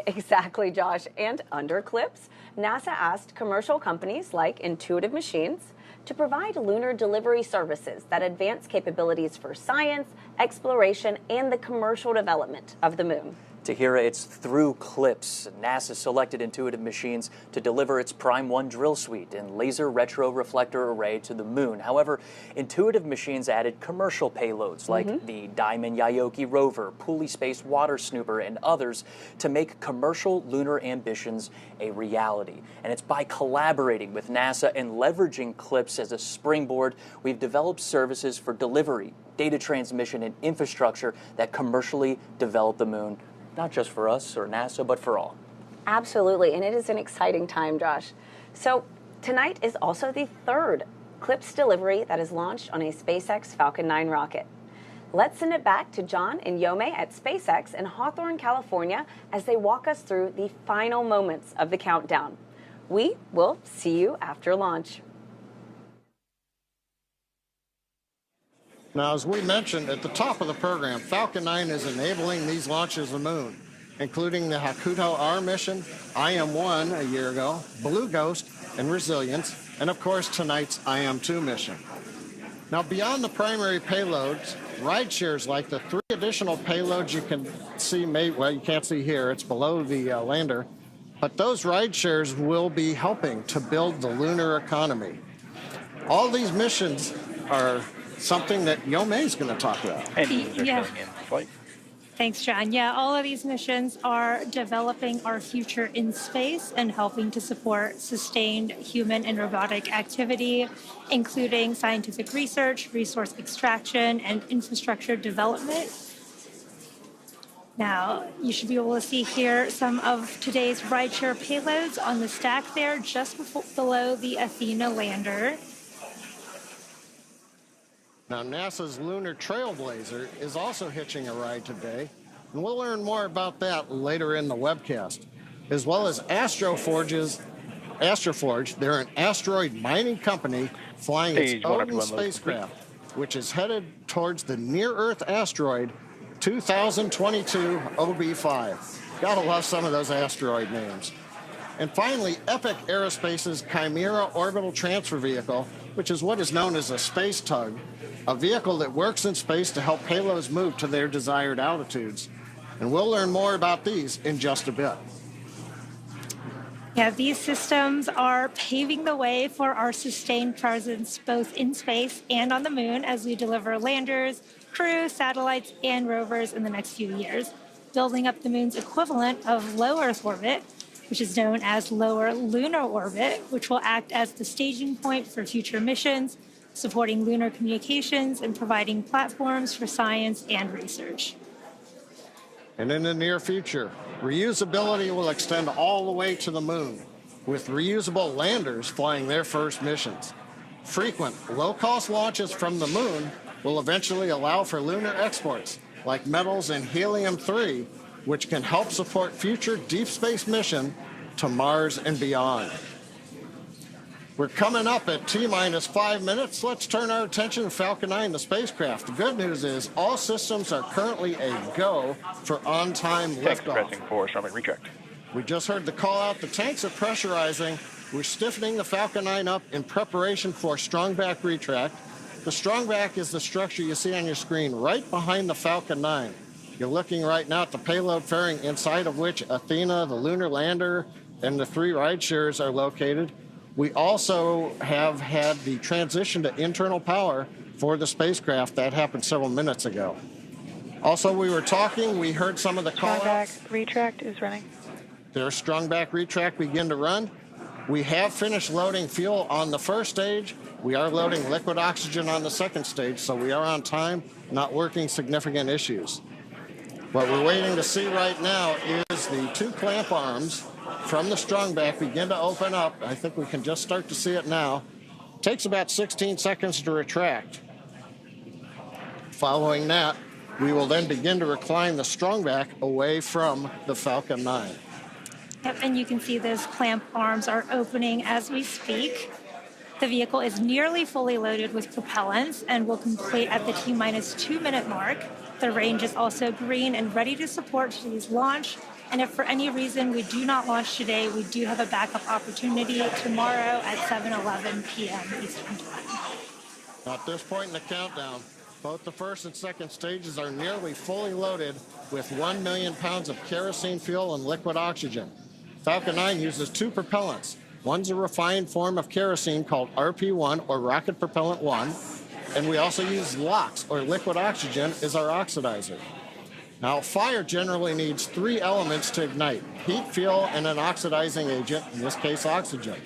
Exactly, Josh. And under CLPS, NASA asked commercial companies like Intuitive Machines to provide lunar delivery services that advance capabilities for science, exploration, and the commercial development of the moon. Tahira, it's through CLPS. NASA selected Intuitive Machines to deliver its Prime 1 drill suite and laser retroreflector array to the moon. However, Intuitive Machines added commercial payloads like the Diamond Yaoki rover, Puli Space Water Snooper, and others to make commercial lunar ambitions a reality. And it's by collaborating with NASA and leveraging CLPS as a springboard, we've developed services for delivery, data transmission, and infrastructure that commercially develop the moon. Not just for us or NASA, but for all. Absolutely, and it is an exciting time, Josh. So tonight is also the third CLPS delivery that is launched on a SpaceX Falcon 9 rocket. Let's send it back to John and Yome at SpaceX in Hawthorne, California, as they walk us through the final moments of the countdown. We will see you after launch. Now, as we mentioned at the top of the program, Falcon 9 is enabling these launches of the moon, including the Hakuto R mission, IM-1 a year ago, Blue Ghost, and Resilience, and of course tonight's IM-2 mission. Now, beyond the primary payloads, ride shares like the 3 additional payloads you can see, well, you can't see here, it's below the lander, but those ride shares will be helping to build the lunar economy. All these missions are something that Yome is going to talk about. Yeah. Thanks, John. Yeah, all of these missions are developing our future in space and helping to support sustained human and robotic activity, including scientific research, resource extraction, and infrastructure development. Now, you should be able to see here some of today's rideshare payloads on the stack there just below the Athena lander. Now, NASA's Lunar Trailblazer is also hitching a ride today, and we'll learn more about that later in the webcast, as well as Astroforge. They're an asteroid mining company flying its Odin spacecraft, which is headed towards the near-Earth asteroid 2022 OB5. Gotta love some of those asteroid names. And finally, Epic Aerospace's Chimera Orbital Transfer Vehicle, which is what is known as a space tug, a vehicle that works in space to help payloads move to their desired altitudes. And we'll learn more about these in just a bit. Yeah, these systems are paving the way for our sustained presence both in space and on the moon as we deliver landers, crew, satellites, and rovers in the next few years, building up the moon's equivalent of low Earth orbit, which is known as lower lunar orbit, which will act as the staging point for future missions, supporting lunar communications and providing platforms for science and research. And in the near future, reusability will extend all the way to the moon, with reusable landers flying their first missions. Frequent, low-cost launches from the moon will eventually allow for lunar exports, like metals and helium-3, which can help support future deep space mission to Mars and beyond. We're coming up at T-minus 5 minutes. Let's turn our attention to Falcon 9, the spacecraft. The good news is all systems are currently a go for on-time liftoff. Pressing for starboard retract. We just heard the call out. The tanks are pressurizing. We're stiffening the Falcon 9 up in preparation for strong back retract. The strong back is the structure you see on your screen right behind the Falcon 9. You're looking right now at the payload fairing, inside of which Athena, the lunar lander, and the 3 ride shares are located. We also have had the transition to internal power for the spacecraft. That happened several minutes ago. Also, we heard some of the call-outs. Strong back retract is running. Their strong back retract begin to run. We have finished loading fuel on the first stage. We are loading liquid oxygen on the second stage, so we are on time, not working significant issues. What we're waiting to see right now is the 2 clamp arms from the strong back begin to open up. I think we can just start to see it now. It takes about 16 seconds to retract. Following that, we will then begin to recline the strong back away from the Falcon 9. Yep, and you can see those clamp arms are opening as we speak. The vehicle is nearly fully loaded with propellants and will complete at the T-minus 2 minute mark. The range is also green and ready to support today's launch. And if for any reason we do not launch today, we do have a backup opportunity tomorrow at 7:11 p.m. Eastern Time. At this point in the countdown, both the first and second stages are nearly fully loaded with 1 million pounds of kerosene fuel and liquid oxygen. Falcon 9 uses 2 propellants. One's a refined form of kerosene called RP1, or Rocket Propellant 1, and we also use LOX, or liquid oxygen, as our oxidizer. Now, fire generally needs 3 elements to ignite: heat, fuel, and an oxidizing agent, in this case, oxygen.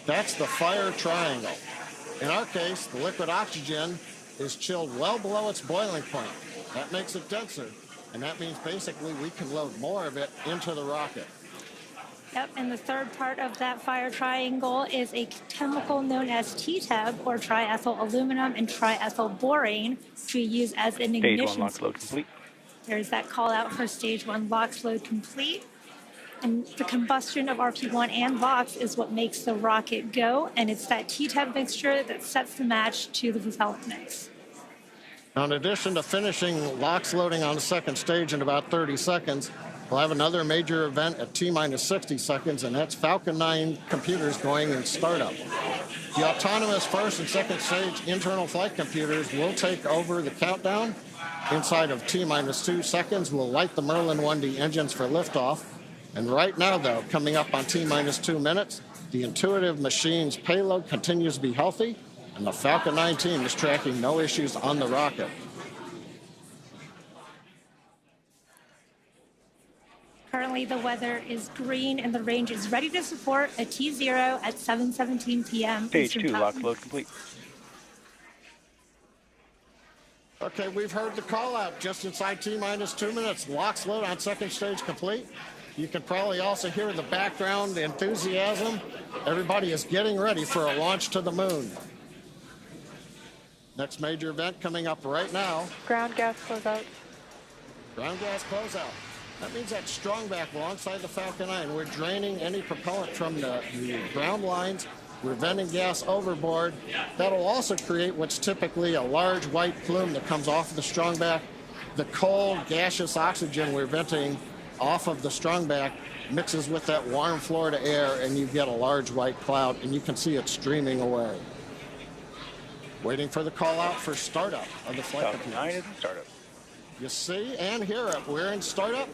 That's the fire triangle. In our case, the liquid oxygen is chilled well below its boiling point. That makes it denser, and that means basically we can load more of it into the rocket. Yep, and the third part of that fire triangle is a chemical known as TTEB, or triethyl aluminum and triethyl borane, which we use as an ignition. Stage 1 LOX load complete. There's that call out for stage 1 LOX load complete. And the combustion of RP1 and LOX is what makes the rocket go, and it's that TTEB mixture that sets the match to the propellant mix. Now, in addition to finishing LOX loading on the second stage in about 30 seconds, we'll have another major event at T-minus 60 seconds, and that's Falcon 9 computers going in startup. The autonomous first and second stage internal flight computers will take over the countdown. Inside of T-minus 2 seconds, we'll light the Merlin 1D engines for liftoff. And right now, though, coming up on T-minus 2 minutes, the Intuitive Machines payload continues to be healthy, and the Falcon 9 team is tracking no issues on the rocket. Currently, the weather is green, and the range is ready to support a T0 at 7:17 p.m. Stage Eastern 2 Time. LOX load complete. Okay, we've heard the call out just inside T-minus 2 minutes. Locks load on second stage complete. You can probably also hear the background enthusiasm. Everybody is getting ready for a launch to the moon. Next major event coming up right now. Ground gas closeout. Ground gas closeout. That means that strongback alongside the Falcon 9. We're draining any propellant from the ground lines. We're venting gas overboard. That'll also create what's typically a large white plume that comes off of the strongback. The cold, gaseous oxygen we're venting off of the strongback mixes with that warm Florida air, and you get a large white cloud, and you can see it streaming away. Waiting for the call out for startup of the flight Falcon 9 is in startup. You see and hear it. We're in startup.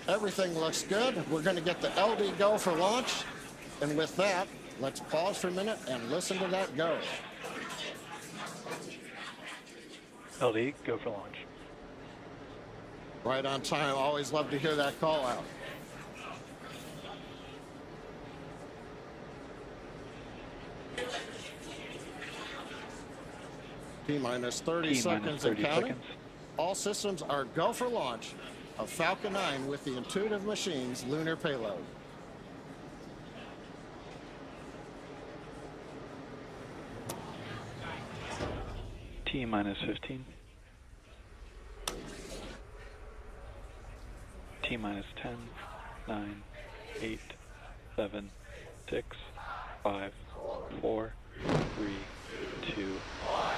Everything looks good. We're going to get the LD go for launch. And with that, let's pause for a minute and listen to that go. LD, go for launch. Right on time. Always love to hear that call out. T-minus 30 seconds and counting. All systems are go for launch of Falcon 9 with the Intuitive Machines lunar payload. T-minus 15. T-minus 10, 9, 8, 7, 6, 5, 4, 3, 2,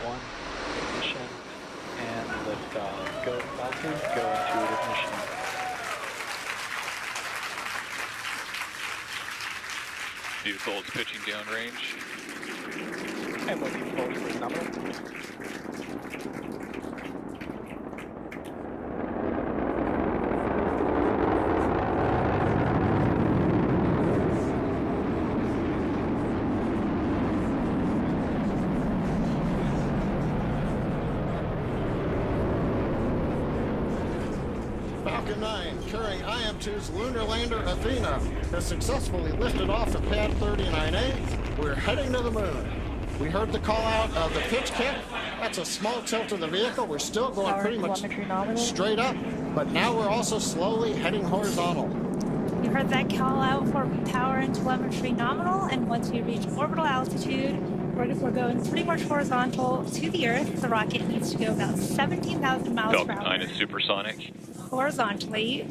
1. Ignition and liftoff. Go Falcon, go Intuitive Machine. Vehicle is pitching downrange. And looking forward for nominal. Falcon 9, carrying IM-2's lunar lander Athena, has successfully lifted off at pad 39A. We're heading to the moon. We heard the call out of the pitch kick. That's a small tilt of the vehicle. We're still going pretty much straight up, but now we're also slowly heading horizontal. You heard that call out for power and telemetry nominal, and once we reach orbital altitude, we're going pretty much horizontal to the Earth. The rocket needs to go about 17,000 miles per hour. Falcon 9 is supersonic. Horizontally.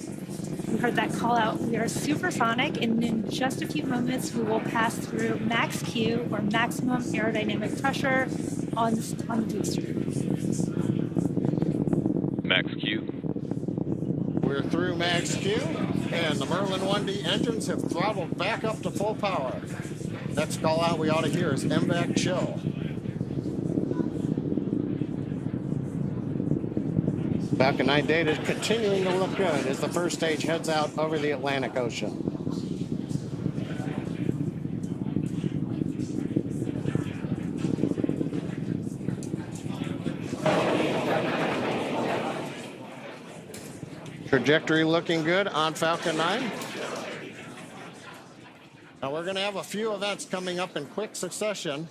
We heard that call out. We are supersonic, and in just a few moments, we will pass through max Q, or maximum aerodynamic pressure, on the booster. Max Q. We're through max Q, and the Merlin 1D engines have throttled back up to full power. Next call out we ought to hear is MVAC chill. Falcon 9 data is continuing to look good as the first stage heads out over the Atlantic Ocean. Trajectory looking good on Falcon 9. Now we're going to have a few events coming up in quick succession.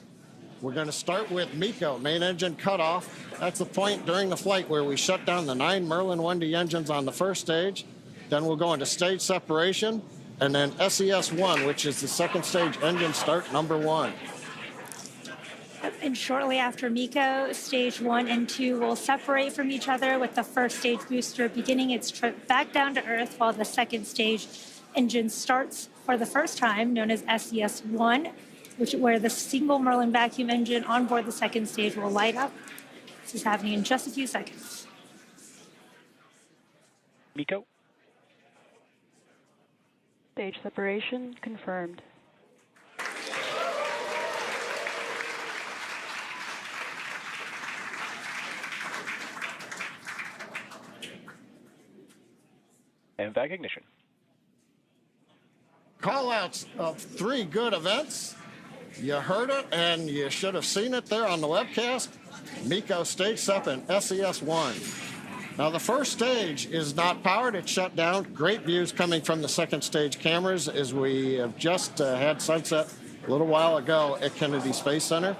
We're going to start with MECO, main engine cutoff. That's the point during the flight where we shut down the 9 Merlin 1D engines on the first stage. Then we'll go into stage separation, and then SES-1, which is the second stage engine start number 1. And shortly after MECO, stage 1 and 2 will separate from each other, with the first stage booster beginning its trip back down to Earth, while the second stage engine starts for the first time, known as SES-1, where the single Merlin vacuum engine on board the second stage will light up. This is happening in just a few seconds. MECO. Stage separation confirmed. And vac ignition. Call-outs of 3 good events. You heard it, and you should have seen it there on the webcast. MECO stage sep and SES-1. Now, the first stage is not powered. It's shut down. Great views coming from the second stage cameras as we have just had sunset a little while ago at Kennedy Space Center.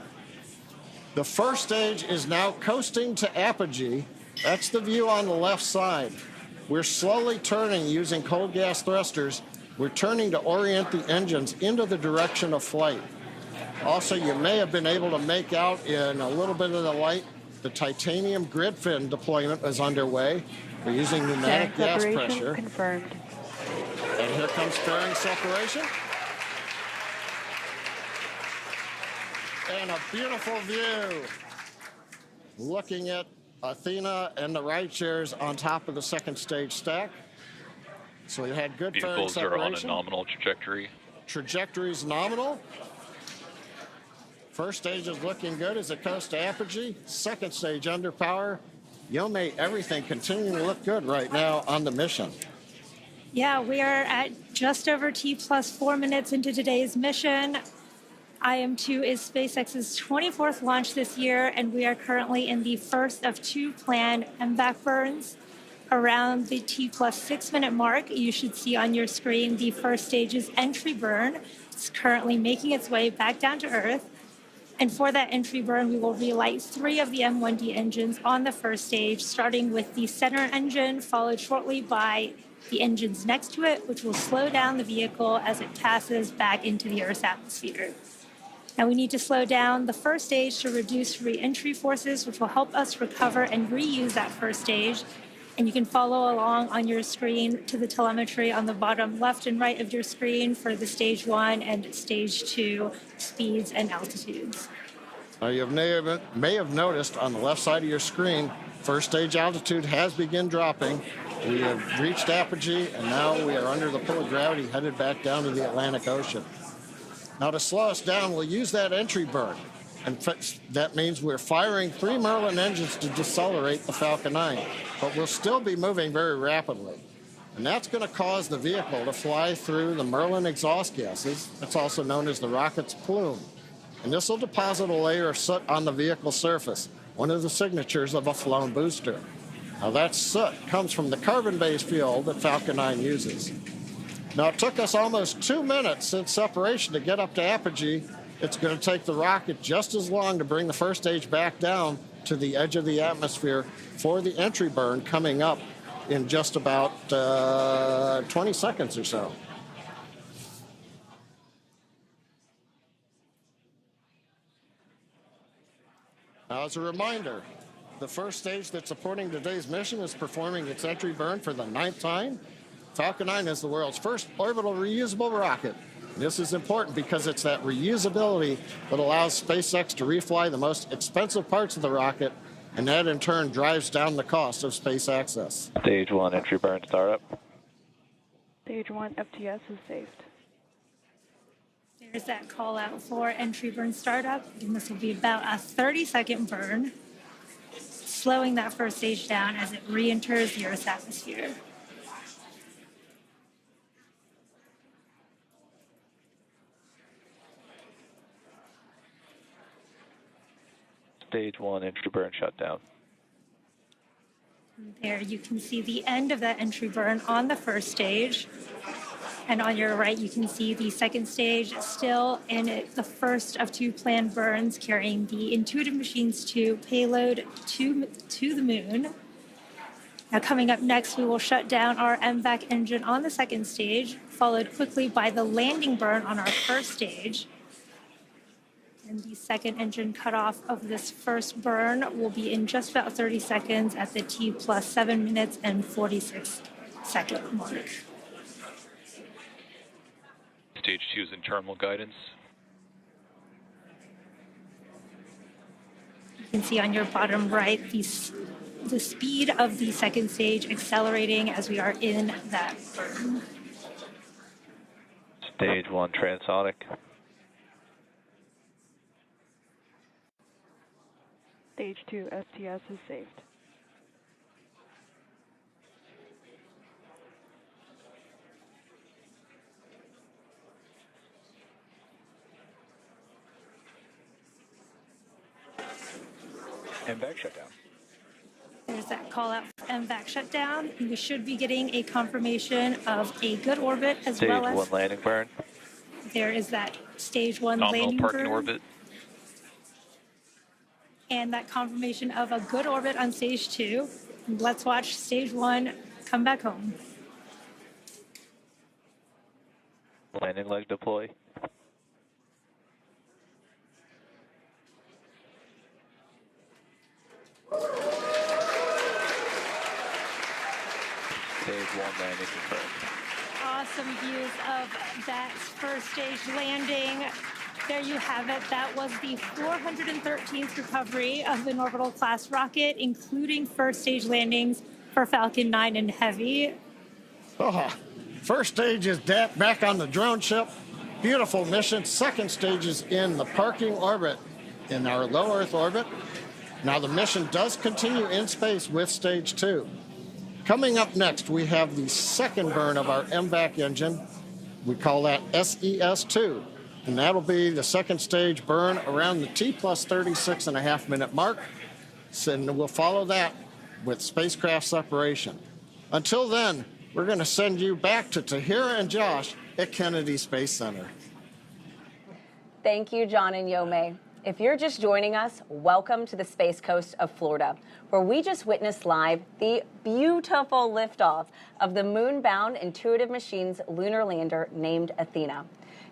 The first stage is now coasting to apogee. That's the view on the left side. We're slowly turning using cold gas thrusters. We're turning to orient the engines into the direction of flight. Also, you may have been able to make out in a little bit of the light, the titanium grid fin deployment is underway. We're using pneumatic gas pressure. Confirmed. And here comes fairing separation. And a beautiful view. Looking at Athena and the ride shares on top of the second stage stack. So we had good fairing Vehicles are on a separation. nominal trajectory. Trajectory's nominal. First stage is looking good as it coasts to apogee. Second stage under power. Yome, everything continuing to look good right now on the mission. Yeah, we are at just over T plus 4 minutes into today's mission. IM-2 is SpaceX's 24th launch this year, and we are currently in the first of 2 planned MVAC burns. Around the T plus 6 minute mark, you should see on your screen the first stage's entry burn. It's currently making its way back down to Earth. And for that entry burn, we will relight 3 of the M1D engines on the first stage, starting with the center engine, followed shortly by the engines next to it, which will slow down the vehicle as it passes back into the Earth's atmosphere. Now we need to slow down the first stage to reduce re-entry forces, which will help us recover and reuse that first stage. And you can follow along on your screen to the telemetry on the bottom left and right of your screen for the stage 1 and stage 2 speeds and altitudes. You may have noticed on the left side of your screen, first stage altitude has begun dropping. We have reached apogee, and now we are under the pull of gravity, headed back down to the Atlantic Ocean. Now, to slow us down, we'll use that entry burn. And that means we're firing 3 Merlin engines to decelerate the Falcon 9, but we'll still be moving very rapidly. And that's going to cause the vehicle to fly through the Merlin exhaust gases. It's also known as the rocket's plume. And this will deposit a layer of soot on the vehicle surface, one of the signatures of a flown booster. Now, that soot comes from the carbon-based fuel that Falcon 9 uses. Now, it took us almost 2 minutes since separation to get up to apogee. It's going to take the rocket just as long to bring the first stage back down to the edge of the atmosphere for the entry burn coming up in just about 20 seconds or so. Now, as a reminder, the first stage that's supporting today's mission is performing its entry burn for the 9th time. Falcon 9 is the world's first orbital reusable rocket. This is important because it's that reusability that allows SpaceX to refly the most expensive parts of the rocket, and that in turn drives down the cost of space access. Stage 1 entry burn startup. Stage 1 FTS is saved. There's that call out for entry burn startup, and this will be about a 30-second burn, slowing that first stage down as it re-enters the Earth's atmosphere. Stage 1 entry burn shutdown. There you can see the end of that entry burn on the first stage. And on your right, you can see the second stage still in the first of 2 planned burns carrying the Intuitive Machines 2 payload to the moon. Now coming up next, we will shut down our MVAC engine on the second stage, followed quickly by the landing burn on our first stage. And the second engine cutoff of this first burn will be in just about 30 seconds at the T plus 7 minutes and 46 second mark. Stage 2 is in terminal guidance. You can see on your bottom right the speed of the second stage accelerating as we are in that burn. Stage 1 transonic. Stage 2 STS is saved. MVAC shutdown. There's that call out for MVAC shutdown. We should be getting a confirmation of a good orbit as Stage well as 1 landing burn. there is that stage 1 Nominal landing parking burn. orbit. and that confirmation of a good orbit on stage 2. Let's watch stage 1 come back home. Landing leg deploy. Stage 1 landing confirmed. Awesome views of that first stage landing. There you have it. That was the 413th recovery of an orbital class rocket, including first stage landings for Falcon 9 and Heavy. Oh, first stage is back on the drone ship. Beautiful mission. Second stage is in the parking orbit in our low Earth orbit. Now the mission does continue in space with stage 2. Coming up next, we have the second burn of our MVAC engine. We call that SES-2. And that'll be the second stage burn around the T plus 36.5 minute mark. And we'll follow that with spacecraft separation. Until then, we're going to send you back to Tahira and Josh at Kennedy Space Center. Thank you, John and Yome. If you're just joining us, welcome to the Space Coast of Florida, where we just witnessed live the beautiful liftoff of the moon-bound Intuitive Machines lunar lander named Athena.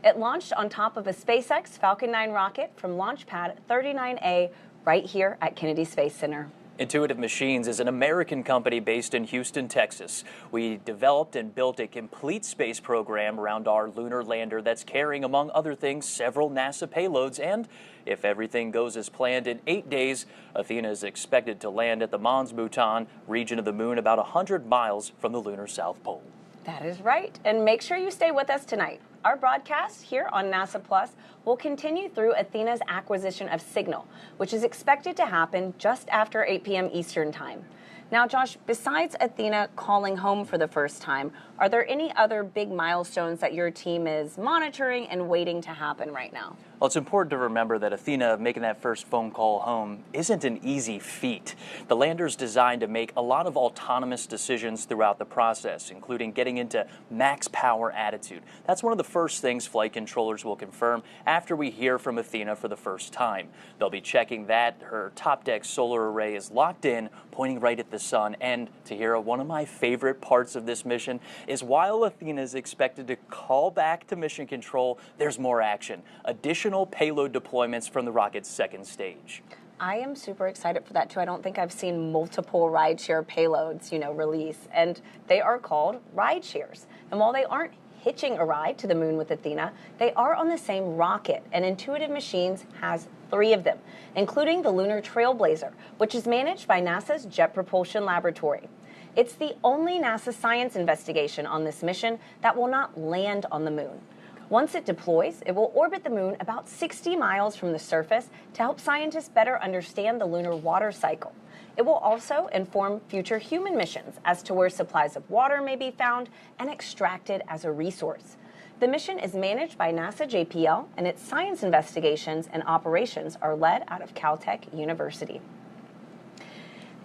It launched on top of a SpaceX Falcon 9 rocket from Launch Pad 39A right here at Kennedy Space Center. Intuitive Machines is an American company based in Houston, Texas. We developed and built a complete space program around our lunar lander that's carrying, among other things, several NASA payloads. And if everything goes as planned, in 8 days, Athena is expected to land at the Mons Bhutan region of the moon, about 100 miles from the lunar South Pole. That is right. And make sure you stay with us tonight. Our broadcast here on NASA Plus will continue through Athena's acquisition of signal, which is expected to happen just after 8 p.m. Eastern Time. Now, Josh, besides Athena calling home for the first time, are there any other big milestones that your team is monitoring and waiting to happen right now? Well, it's important to remember that Athena making that first phone call home isn't an easy feat. The lander's designed to make a lot of autonomous decisions throughout the process, including getting into max power attitude. That's one of the first things flight controllers will confirm after we hear from Athena for the first time. They'll be checking that her top deck solar array is locked in, pointing right at the sun. And Tahira, one of my favorite parts of this mission is while Athena is expected to call back to mission control, there's more action. Additional payload deployments from the rocket's second stage. I am super excited for that too. I don't think I've seen multiple rideshare payloads, release, and they are called ride shares. And while they aren't hitching a ride to the moon with Athena, they are on the same rocket, and Intuitive Machines has 3 of them, including the Lunar Trailblazer, which is managed by NASA's Jet Propulsion Laboratory. It's the only NASA science investigation on this mission that will not land on the moon. Once it deploys, it will orbit the moon about 60 miles from the surface to help scientists better understand the lunar water cycle. It will also inform future human missions as to where supplies of water may be found and extracted as a resource. The mission is managed by NASA JPL, and its science investigations and operations are led out of Caltech University.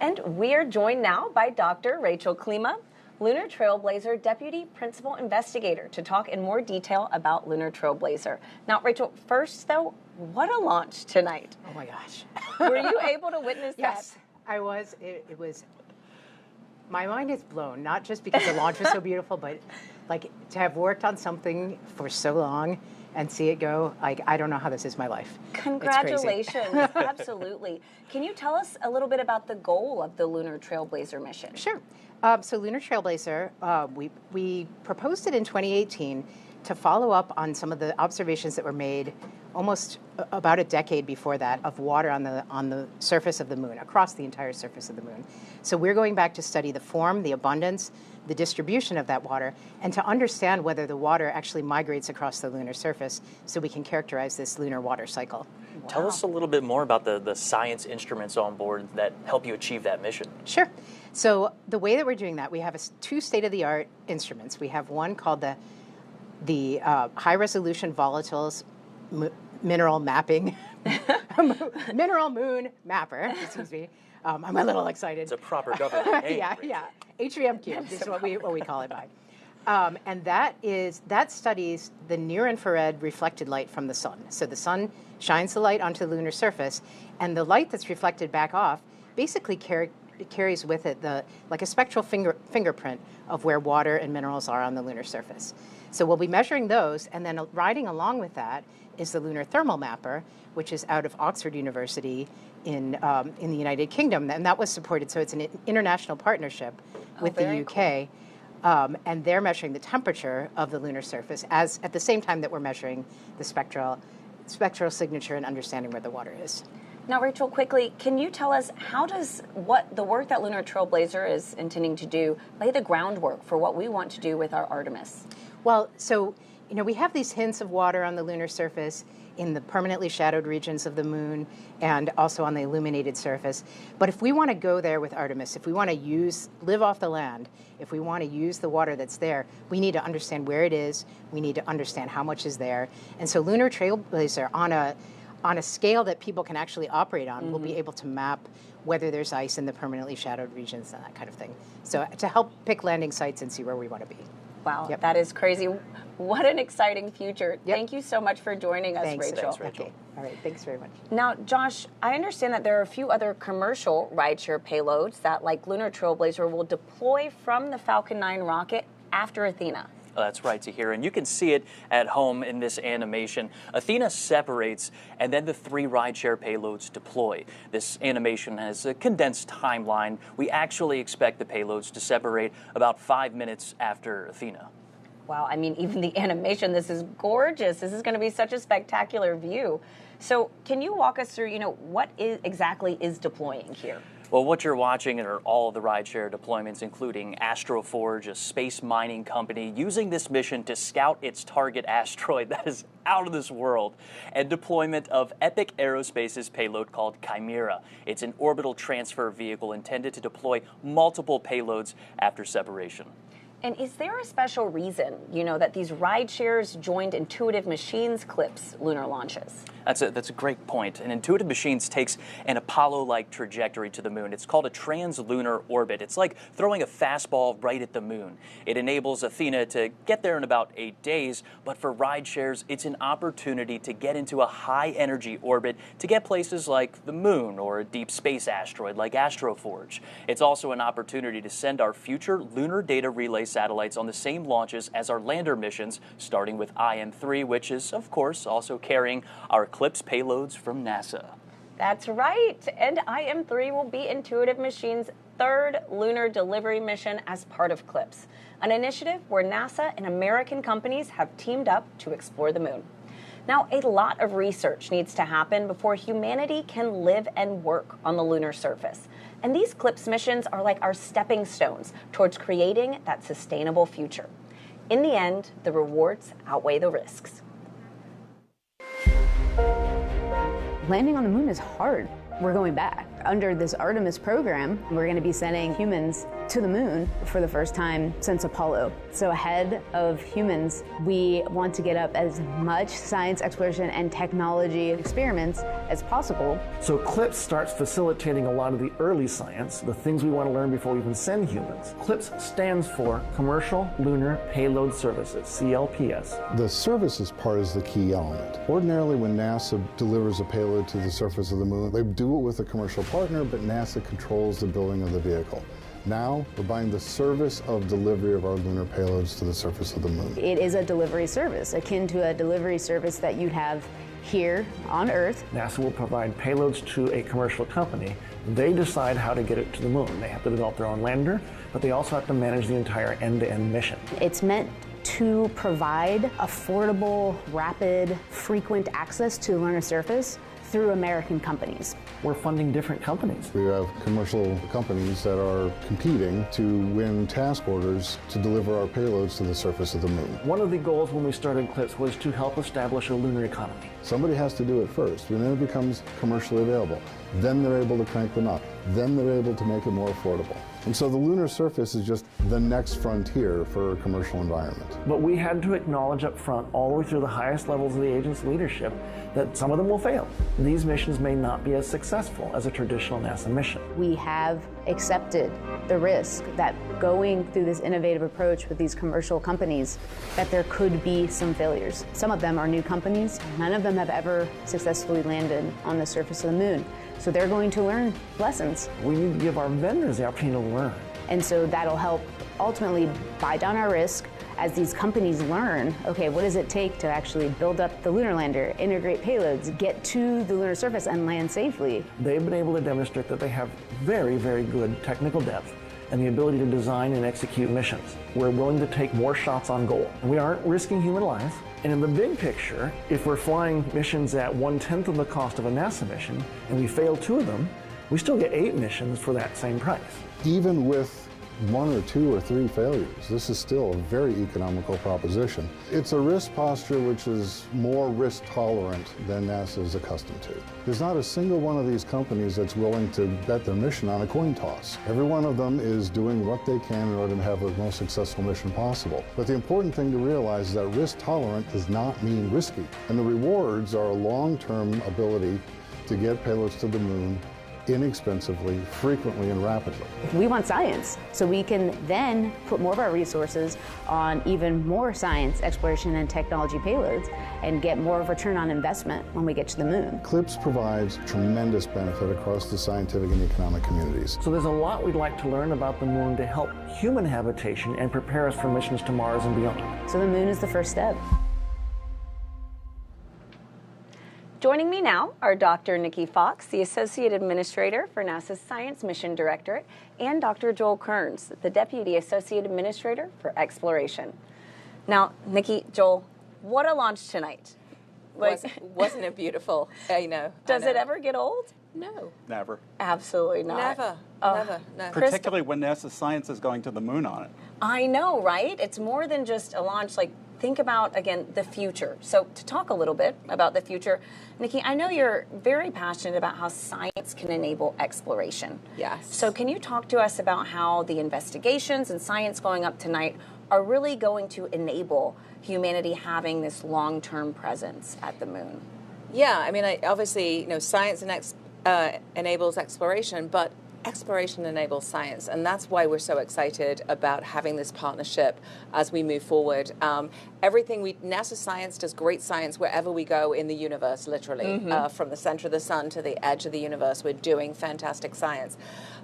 And we are joined now by Dr. Rachel Klima, Lunar Trailblazer Deputy Principal Investigator, to talk in more detail about Lunar Trailblazer. Now, Rachel, first though, what a launch tonight. Oh my gosh. Were you able to witness that? Yes, I was. It was, my mind is blown, not just because the launch was so beautiful, but like to have worked on something for so long and see it go, I don't know how this is my life. Congratulations, absolutely. Can you tell us a little bit about the goal of the Lunar Trailblazer mission? Sure. So Lunar Trailblazer, we proposed it in 2018 to follow up on some of the observations that were made almost about a decade before that of water on the surface of the moon, across the entire surface of the moon. So we're going back to study the form, the abundance, the distribution of that water, and to understand whether the water actually migrates across the lunar surface so we can characterize this lunar water cycle. Wow. Tell us a little bit more about the science instruments on board that help you achieve that mission. Sure. So the way that we're doing that, we have 2 state-of-the-art instruments. We have one called the high-resolution volatiles mineral mapping, mineral moon mapper, excuse me. I'm a little excited. It's a proper government name. Yeah. HVM cubed is what we call it by. And that studies the near-infrared reflected light from the sun. So the sun shines the light onto the lunar surface, and the light that's reflected back off basically carries with it like a spectral fingerprint of where water and minerals are on the lunar surface. So we'll be measuring those, and then riding along with that is the Lunar Thermal Mapper, which is out of Oxford University in the United Kingdom, and that was supported. So it's an international partnership with the UK. Cool. And they're measuring the temperature of the lunar surface at the same time that we're measuring the spectral signature and understanding where the water is. Now, Rachel, quickly, can you tell us how does the work that Lunar Trailblazer is intending to do lay the groundwork for what we want to do with our Artemis? Well, so, we have these hints of water on the lunar surface in the permanently shadowed regions of the moon and also on the illuminated surface. But if we want to go there with Artemis, if we want to live off the land, if we want to use the water that's there, we need to understand where it is. We need to understand how much is there. And so Lunar Trailblazer, on a scale that people can actually operate on, will be able to map whether there's ice in the permanently shadowed regions and that kind of thing. So to help pick landing sites and see where we want to be. Wow, that is crazy. What an exciting future. Yep. Thank you so much for joining us, Thanks, Rachel. Okay. All right, thanks very much. Now, Josh, I understand that there are a few other commercial rideshare payloads that, like Lunar Trailblazer, will deploy from the Falcon 9 rocket after Athena. That's right, Tahir, and you can see it at home in this animation. Athena separates, and then the 3 rideshare payloads deploy. This animation has a condensed timeline. We actually expect the payloads to separate about 5 minutes after Athena. Wow, I mean, even the animation, this is gorgeous. This is going to be such a spectacular view. So can you walk us through, what exactly is deploying here? Well, what you're watching are all of the rideshare deployments, including Astroforge, a space mining company, using this mission to scout its target asteroid that is out of this world, and deployment of Epic Aerospace's payload called Chimera. It's an orbital transfer vehicle intended to deploy multiple payloads after separation. And is there a special reason, that these ride shares joined Intuitive Machines CLPS lunar launches? That's a great point. And Intuitive Machines takes an Apollo-like trajectory to the moon. It's called a translunar orbit. It's like throwing a fastball right at the moon. It enables Athena to get there in about 8 days, but for ride shares, it's an opportunity to get into a high-energy orbit to get places like the moon or a deep space asteroid like Astroforge. It's also an opportunity to send our future lunar data relay satellites on the same launches as our lander missions, starting with IM-3, which is, of course, also carrying our CLPS payloads from NASA. That's right. And IM-3 will be Intuitive Machines' 3rd lunar delivery mission as part of CLPS, an initiative where NASA and American companies have teamed up to explore the moon. Now, a lot of research needs to happen before humanity can live and work on the lunar surface. And these CLPS missions are like our stepping stones towards creating that sustainable future. In the end, the rewards outweigh the risks. Landing on the moon is hard. We're going back. Under this Artemis program, we're going to be sending humans to the moon for the first time since Apollo. So ahead of humans, we want to get up as much science exploration and technology experiments as possible. So CLPS starts facilitating a lot of the early science, the things we want to learn before we even send humans. CLPS stands for Commercial Lunar Payload Services, CLPS. The services part is the key element. Ordinarily, when NASA delivers a payload to the surface of the moon, they do it with a commercial partner, but NASA controls the building of the vehicle. Now, we're buying the service of delivery of our lunar payloads to the surface of the moon. It is a delivery service, akin to a delivery service that you'd have here on Earth. NASA will provide payloads to a commercial company. They decide how to get it to the moon. They have to develop their own lander, but they also have to manage the entire end-to-end mission. It's meant to provide affordable, rapid, frequent access to the lunar surface through American companies. We're funding different companies. We have commercial companies that are competing to win task orders to deliver our payloads to the surface of the moon. One of the goals when we started CLPS was to help establish a lunar economy. Somebody has to do it first, and then it becomes commercially available. Then they're able to crank them up. Then they're able to make it more affordable. And so the lunar surface is just the next frontier for a commercial environment. But we had to acknowledge up front, all the way through the highest levels of the agency's leadership, that some of them will fail. These missions may not be as successful as a traditional NASA mission. We have accepted the risk that going through this innovative approach with these commercial companies, that there could be some failures. Some of them are new companies. None of them have ever successfully landed on the surface of the moon. So they're going to learn lessons. We need to give our vendors the opportunity to learn. And so that'll help ultimately buy down our risk as these companies learn, okay, what does it take to actually build up the lunar lander, integrate payloads, get to the lunar surface and land safely. They've been able to demonstrate that they have very, very good technical depth and the ability to design and execute missions. We're willing to take more shots on goal. And we aren't risking human lives. And in the big picture, if we're flying missions at 1/10 of the cost of a NASA mission and we fail 2 of them, we still get 8 missions for that same price. Even with 1 or 2 or 3 failures, this is still a very economical proposition. It's a risk posture which is more risk tolerant than NASA is accustomed to. There's not a single one of these companies that's willing to bet their mission on a coin toss. Every one of them is doing what they can in order to have the most successful mission possible. But the important thing to realize is that risk tolerant does not mean risky. And the rewards are a long-term ability to get payloads to the moon inexpensively, frequently, and rapidly. We want science, so we can then put more of our resources on even more science, exploration, and technology payloads and get more of a return on investment when we get to the moon. CLPS provides tremendous benefit across the scientific and economic communities. So there's a lot we'd like to learn about the moon to help human habitation and prepare us for missions to Mars and beyond. So the moon is the first step. Joining me now are Dr. Nikki Fox, the Associate Administrator for NASA's Science Mission Directorate, and Dr. Joel Kearns, the Deputy Associate Administrator for Exploration. Now, Nikki, Joel, what a launch tonight. Wasn't it beautiful? Does it ever get old? No. Never. Absolutely not. Never. No. Particularly when NASA science is going to the moon on it. I know, right? It's more than just a launch. Think about, again, the future. So to talk a little bit about the future, Nikki, I know you're very passionate about how science can enable exploration. Yes. So can you talk to us about how the investigations and science going up tonight are really going to enable humanity having this long-term presence at the moon? Yeah, obviously, science enables exploration, but exploration enables science, and that's why we're so excited about having this partnership as we move forward. NASA science does great science wherever we go in the universe, literally. From the center of the sun to the edge of the universe, we're doing fantastic science.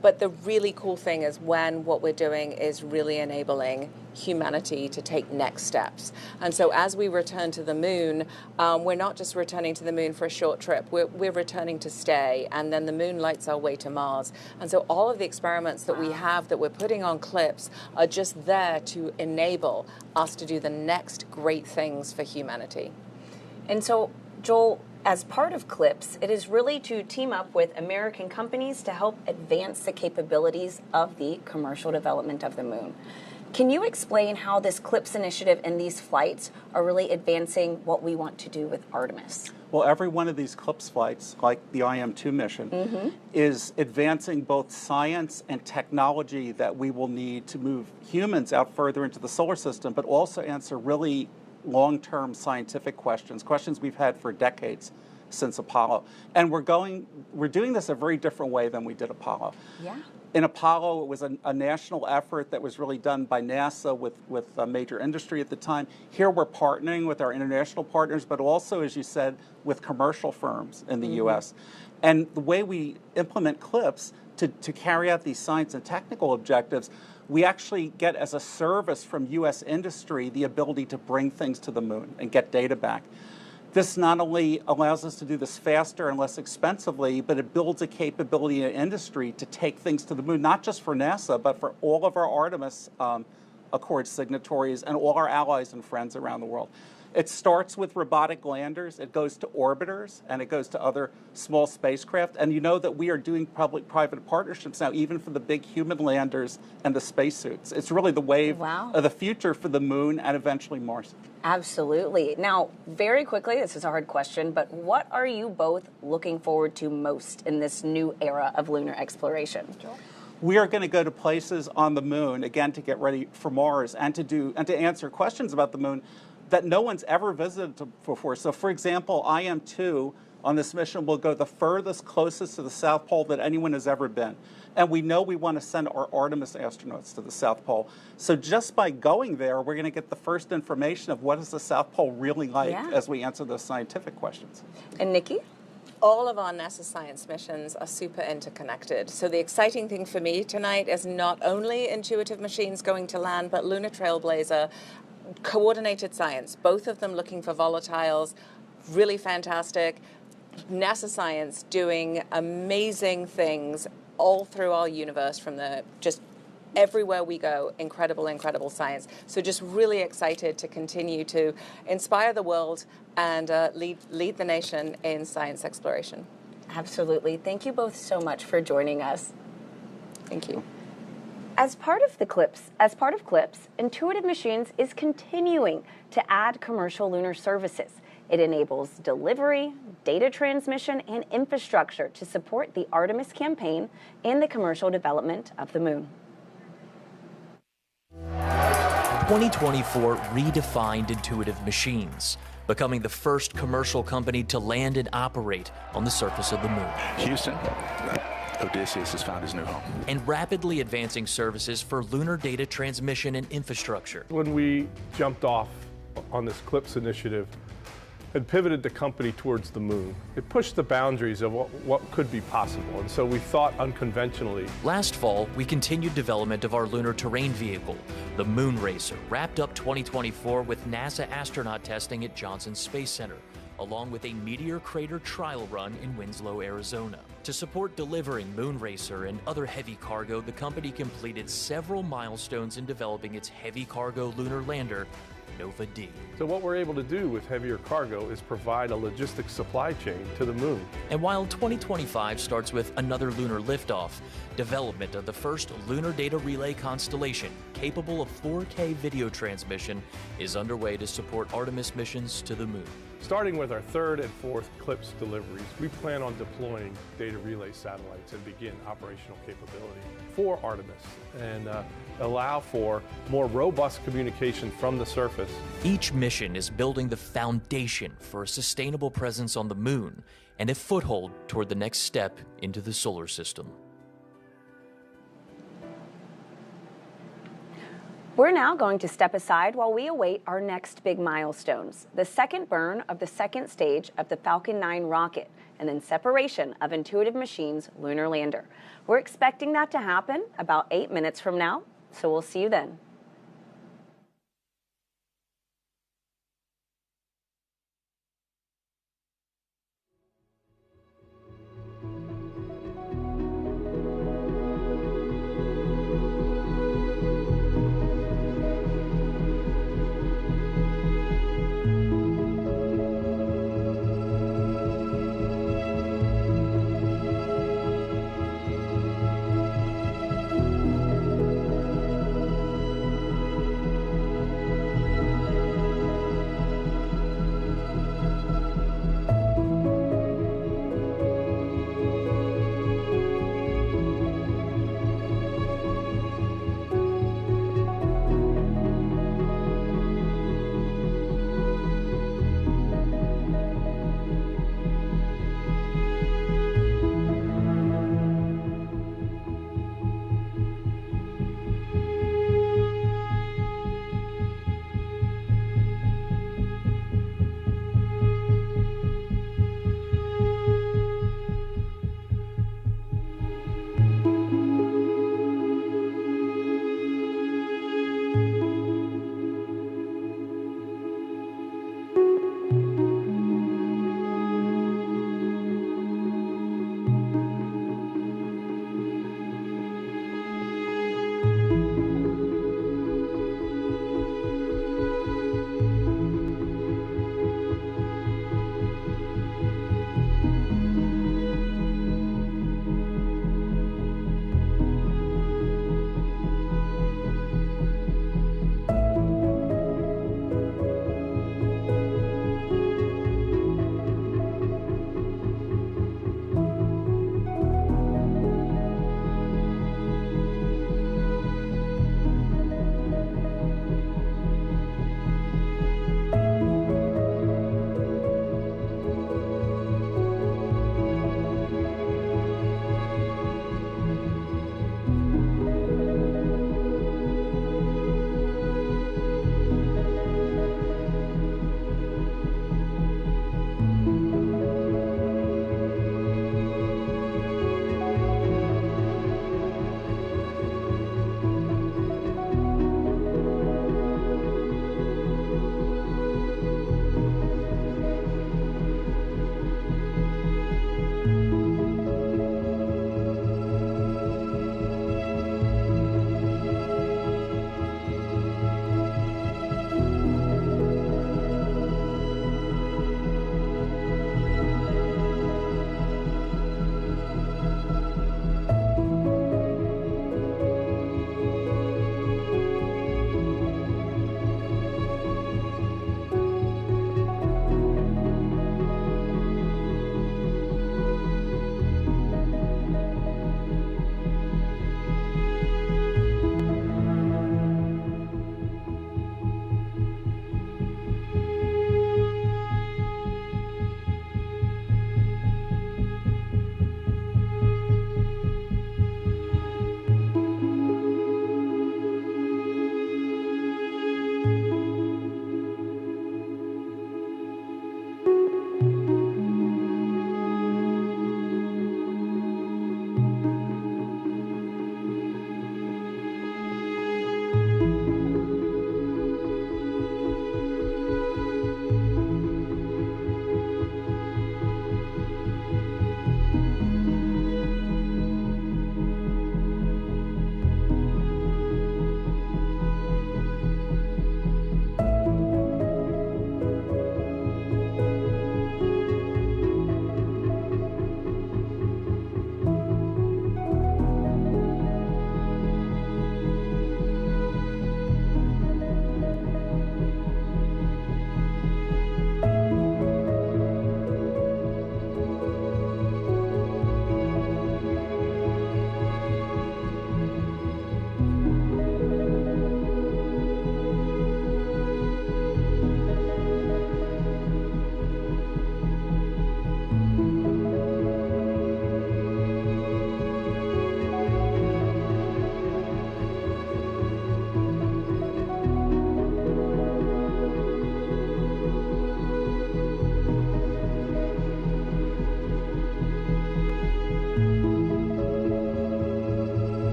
But the really cool thing is when what we're doing is really enabling humanity to take next steps. And so as we return to the moon, we're not just returning to the moon for a short trip, we're returning to stay, and then the moon lights our way to Mars. And so all of the experiments that we have that we're putting on CLPS are just there to enable us to do the next great things for humanity. And so, Joel, as part of CLPS, it is really to team up with American companies to help advance the capabilities of the commercial development of the moon. Can you explain how this CLPS initiative and these flights are really advancing what we want to do with Artemis? Well, every one of these CLPS flights, like the IM-2 mission, is advancing both science and technology that we will need to move humans out further into the solar system, but also answer really long-term scientific questions we've had for decades since Apollo. And we're doing this a very different way than we did Apollo. Yeah. In Apollo, it was a national effort that was really done by NASA with a major industry at the time. Here we're partnering with our international partners, but also, as you said, with commercial firms in the U.S. And the way we implement CLPS to carry out these science and technical objectives, we actually get as a service from U.S. industry the ability to bring things to the moon and get data back. This not only allows us to do this faster and less expensively, but it builds a capability in industry to take things to the moon, not just for NASA, but for all of our Artemis Accord signatories and all our allies and friends around the world. It starts with robotic landers, it goes to orbiters, and it goes to other small spacecraft. And you know that we are doing public-private partnerships now, even for the big human landers and the spacesuits. It's really the wave of the future for the moon and eventually Mars. Absolutely. Now, very quickly, this is a hard question, but what are you both looking forward to most in this new era of lunar exploration? Joel? We are going to go to places on the moon, again, to get ready for Mars and to answer questions about the moon that no one's ever visited before. So, for example, IM-2 on this mission will go the furthest, closest to the South Pole that anyone has ever been. And we know we want to send our Artemis astronauts to the South Pole. So just by going there, we're going to get the first information of what is the South Pole really like as we answer those scientific questions. And Nikki? All of our NASA science missions are super interconnected. So the exciting thing for me tonight is not only Intuitive Machines going to land, but Lunar Trailblazer, coordinated science, both of them looking for volatiles, really fantastic. NASA science doing amazing things all through our universe, from the just everywhere we go, incredible, incredible science. So just really excited to continue to inspire the world and lead the nation in science exploration. Absolutely. Thank you both so much for joining us. Thank you. As part of CLPS, Intuitive Machines is continuing to add commercial lunar services. It enables delivery, data transmission, and infrastructure to support the Artemis campaign and the commercial development of the moon. 2024 redefined Intuitive Machines, becoming the first commercial company to land and operate on the surface of the moon. Houston, Odysseus has found his new home. And rapidly advancing services for lunar data transmission and infrastructure. When we jumped off on this CLPS initiative and pivoted the company towards the moon, it pushed the boundaries of what could be possible, and so we thought unconventionally. Last fall, we continued development of our lunar terrain vehicle, the Moon Racer, wrapped up 2024 with NASA astronaut testing at Johnson Space Center, along with a meteor crater trial run in Winslow, Arizona. To support delivering Moon Racer and other heavy cargo, the company completed several milestones in developing its heavy cargo lunar lander, Nova D. So what we're able to do with heavier cargo is provide a logistics supply chain to the moon. And while 2025 starts with another lunar liftoff, development of the first lunar data relay constellation capable of 4K video transmission is underway to support Artemis missions to the moon. Starting with our third and fourth CLPS deliveries, we plan on deploying data relay satellites and begin operational capability for Artemis and allow for more robust communication from the surface. Each mission is building the foundation for a sustainable presence on the moon and a foothold toward the next step into the solar system. We're now going to step aside while we await our next big milestones, the second burn of the second stage of the Falcon 9 rocket, and then separation of Intuitive Machines' lunar lander. We're expecting that to happen about 8 minutes from now, so we'll see you then.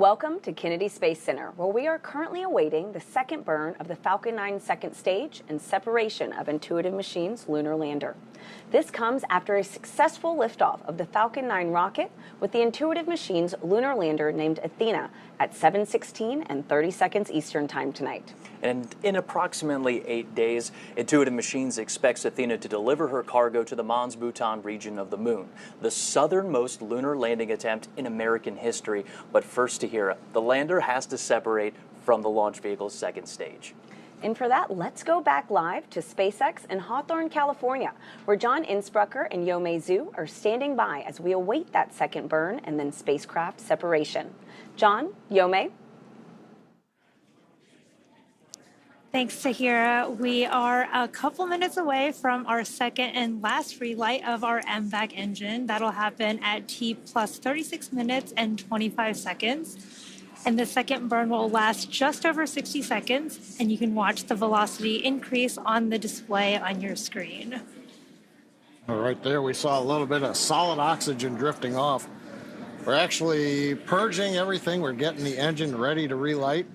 Welcome to Kennedy Space Center, where we are currently awaiting the second burn of the Falcon 9 second stage and separation of Intuitive Machines' lunar lander. This comes after a successful liftoff of the Falcon 9 rocket with the Intuitive Machines lunar lander named Athena at 7:16 and 30 seconds Eastern Time tonight. And in approximately 8 days, Intuitive Machines expects Athena to deliver her cargo to the Mons Bhutan region of the moon, the southernmost lunar landing attempt in American history. But first, Tahira, the lander has to separate from the launch vehicle's second stage. And for that, let's go back live to SpaceX in Hawthorne, California, where John Innsbrucker and Yomei Zhu are standing by as we await that second burn and then spacecraft separation. John, Yomei? Thanks, Tahira. We are a couple minutes away from our second and last relight of our MVAC engine. That'll happen at T plus 36 minutes and 25 seconds. And the second burn will last just over 60 seconds, and you can watch the velocity increase on the display on your screen. Right there, we saw a little bit of solid oxygen drifting off. We're actually purging everything. We're getting the engine ready to relight,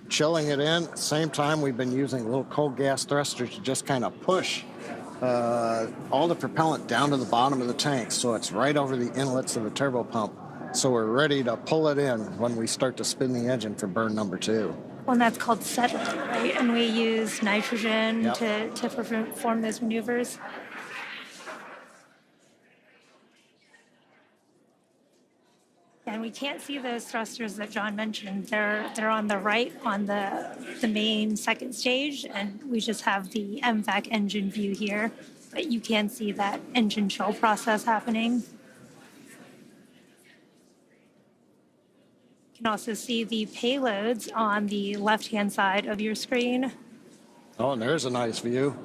chilling it in. At the same time, we've been using little cold gas thrusters to just kind of push all the propellant down to the bottom of the tank, so it's right over the inlets of the turbo pump. So we're ready to pull it in when we start to spin the engine for burn number 2. Well, and that's called settling, right? And we use nitrogen to perform those maneuvers. And we can't see those thrusters that John mentioned. They're on the right on the main second stage, and we just have the MVAC engine view here. But you can see that engine chill process happening. You can also see the payloads on the left-hand side of your screen. Oh, and there's a nice view.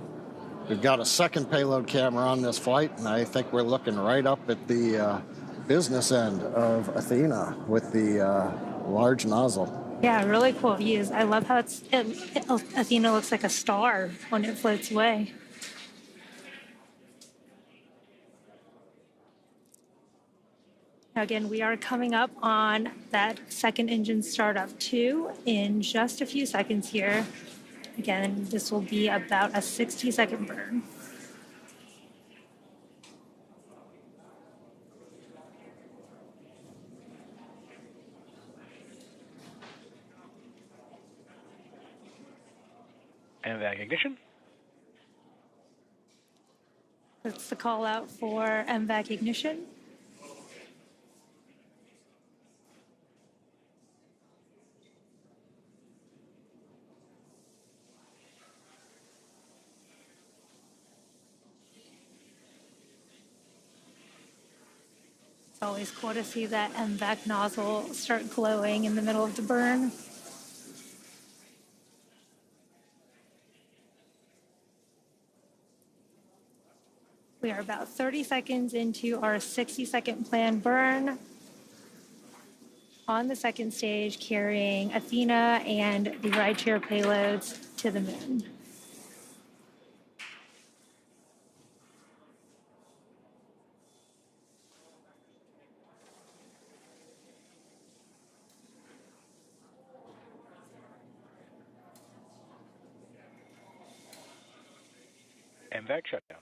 We've got a second payload camera on this flight, and I think we're looking right up at the business end of Athena with the large nozzle. Yeah, really cool views. I love how Athena looks like a star when it floats away. Again, we are coming up on that second engine startup 2 in just a few seconds here. Again, this will be about a 60-second burn. MVAC ignition. That's the call out for MVAC ignition. It's always cool to see that MVAC nozzle start glowing in the middle of the burn. We are about 30 seconds into our 60-second planned burn on the second stage, carrying Athena and the rideshare payloads to the moon. MVAC shutdown.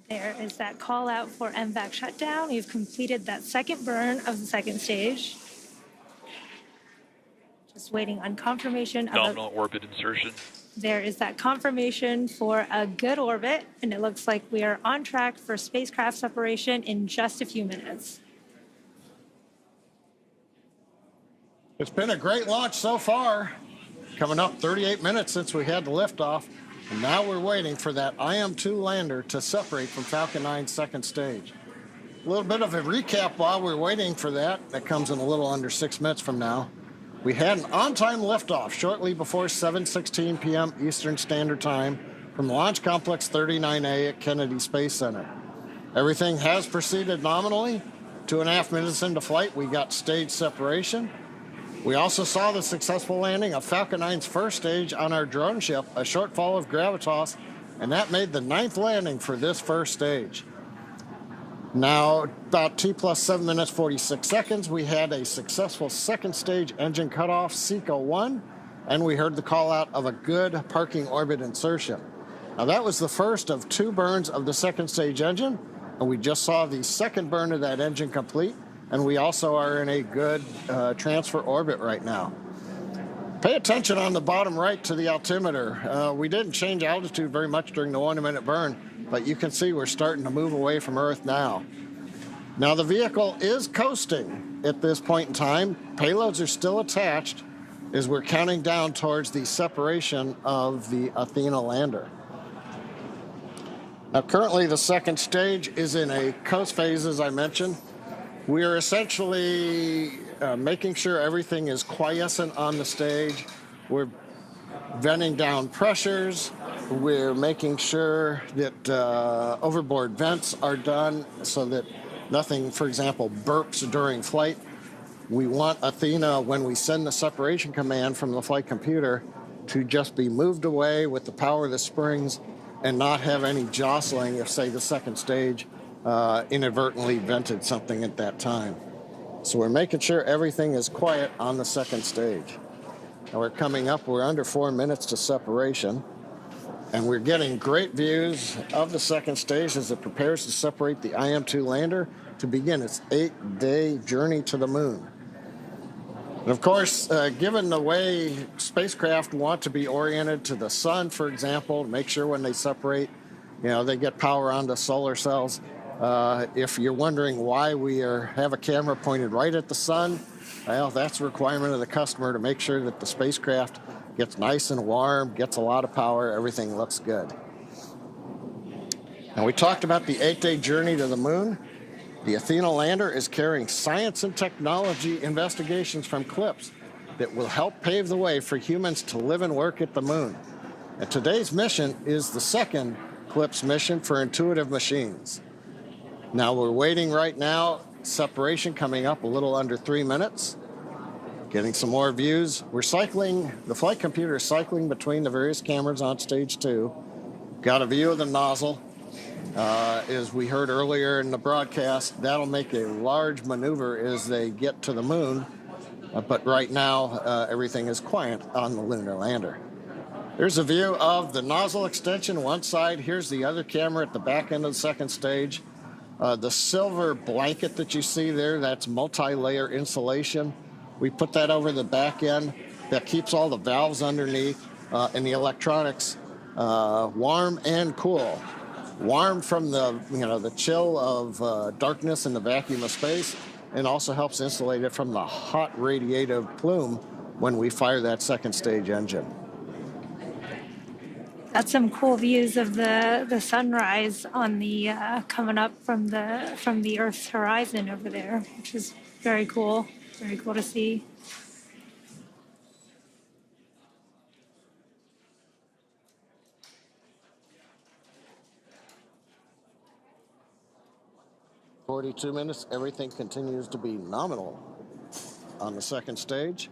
There is that call out for MVAC shutdown. We've completed that second burn of the second stage. Just waiting on confirmation. Nominal orbit insertion. There is that confirmation for a good orbit, and it looks like we are on track for spacecraft separation in just a few minutes. It's been a great launch so far. Coming up 38 minutes since we had the liftoff. And now we're waiting for that IM-2 lander to separate from Falcon 9's second stage. A little bit of a recap while we're waiting for that. That comes in a little under 6 minutes from now. We had an on-time liftoff shortly before 7:16 p.m. Eastern Standard Time from Launch Complex 39A at Kennedy Space Center. Everything has proceeded nominally. 2.5 minutes into flight, we got stage separation. We also saw the successful landing of Falcon 9's first stage on our drone ship, a short fall of gravitas, and that made the 9th landing for this first stage. Now, about T plus 7 minutes, 46 seconds, we had a successful second stage engine cutoff, SECO 1, and we heard the call out of a good parking orbit insertion. Now, that was the first of 2 burns of the second stage engine, and we just saw the second burn of that engine complete, and we also are in a good transfer orbit right now. Pay attention on the bottom right to the altimeter. We didn't change altitude very much during the 1-minute burn, but you can see we're starting to move away from Earth now. Now the vehicle is coasting at this point in time. Payloads are still attached as we're counting down towards the separation of the Athena lander. Now currently the second stage is in a coast phase, as I mentioned. We are essentially making sure everything is quiescent on the stage. We're venting down pressures. We're making sure that overboard vents are done so that nothing, for example, burps during flight. We want Athena, when we send the separation command from the flight computer, to just be moved away with the power of the springs and not have any jostling if, say, the second stage inadvertently vented something at that time. So we're making sure everything is quiet on the second stage. Now we're coming up, we're under 4 minutes to separation, and we're getting great views of the second stage as it prepares to separate the IM-2 lander to begin its 8-day journey to the moon. And of course, given the way spacecraft want to be oriented to the sun, for example, to make sure when they separate, they get power onto solar cells. If you're wondering why we have a camera pointed right at the sun, well, that's a requirement of the customer to make sure that the spacecraft gets nice and warm, gets a lot of power, everything looks good. Now, we talked about the 8-day journey to the moon. The Athena lander is carrying science and technology investigations from CLPS that will help pave the way for humans to live and work at the moon. And today's mission is the second CLPS mission for Intuitive Machines. Now we're waiting right now, separation coming up a little under 3 minutes. Getting some more views. We're cycling, the flight computer is cycling between the various cameras on stage 2. Got a view of the nozzle. As we heard earlier in the broadcast, that'll make a large maneuver as they get to the moon. But right now, everything is quiet on the lunar lander. Here's a view of the nozzle extension, one side. Here's the other camera at the back end of the second stage. The silver blanket that you see there, that's multi-layer insulation. We put that over the back end. That keeps all the valves underneath and the electronics warm and cool. Warm from the chill of darkness and the vacuum of space, and also helps insulate it from the hot radiative plume when we fire that second stage engine. Got some cool views of the sunrise on the coming up from the Earth's horizon over there, which is very cool. Very cool to see. "42 minutes, everything continues to be nominal on the second stage."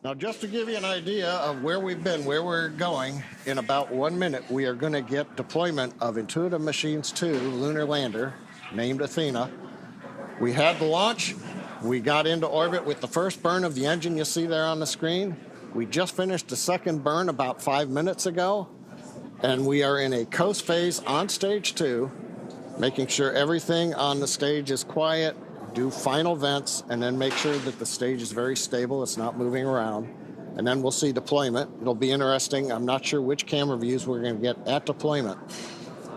Now, just to give you an idea of where we've been, where we're going, in about 1 minute, we are going to get deployment of Intuitive Machines 2 lunar lander, named Athena. We had the launch. We got into orbit with the first burn of the engine you see there on the screen. We just finished the second burn about 5 minutes ago, and we are in a coast phase on stage 2, making sure everything on the stage is quiet, do final vents, and then make sure that the stage is very stable, it's not moving around. And then we'll see deployment. It'll be interesting. I'm not sure which camera views we're going to get at deployment.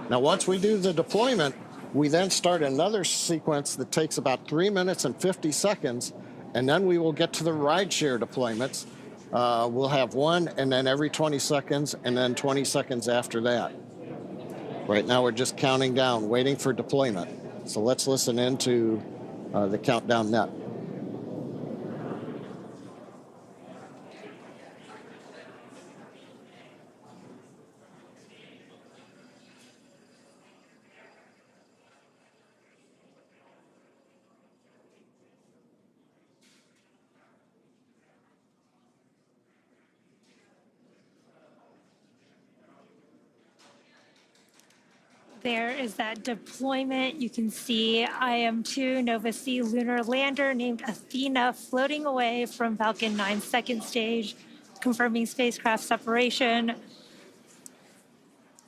Now, once we do the deployment, we then start another sequence that takes about 3 minutes and 50 seconds, and then we will get to the rideshare deployments. We'll have one, and then every 20 seconds, and then 20 seconds after that. Right now, we're just counting down, waiting for deployment. So let's listen into the countdown net. There is that deployment. You can see IM-2 Nova C lunar lander named Athena floating away from Falcon 9's second stage, confirming spacecraft separation.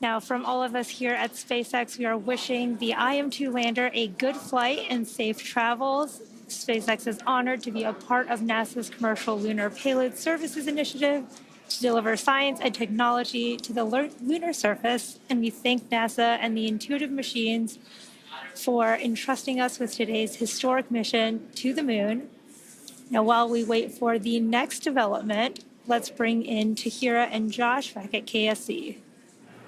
Now, from all of us here at SpaceX, we are wishing the IM-2 lander a good flight and safe travels. SpaceX is honored to be a part of NASA's Commercial Lunar Payload Services Initiative to deliver science and technology to the lunar surface, and we thank NASA and the Intuitive Machines for entrusting us with today's historic mission to the moon. Now, while we wait for the next development, let's bring in Tahira and Josh back at KSC.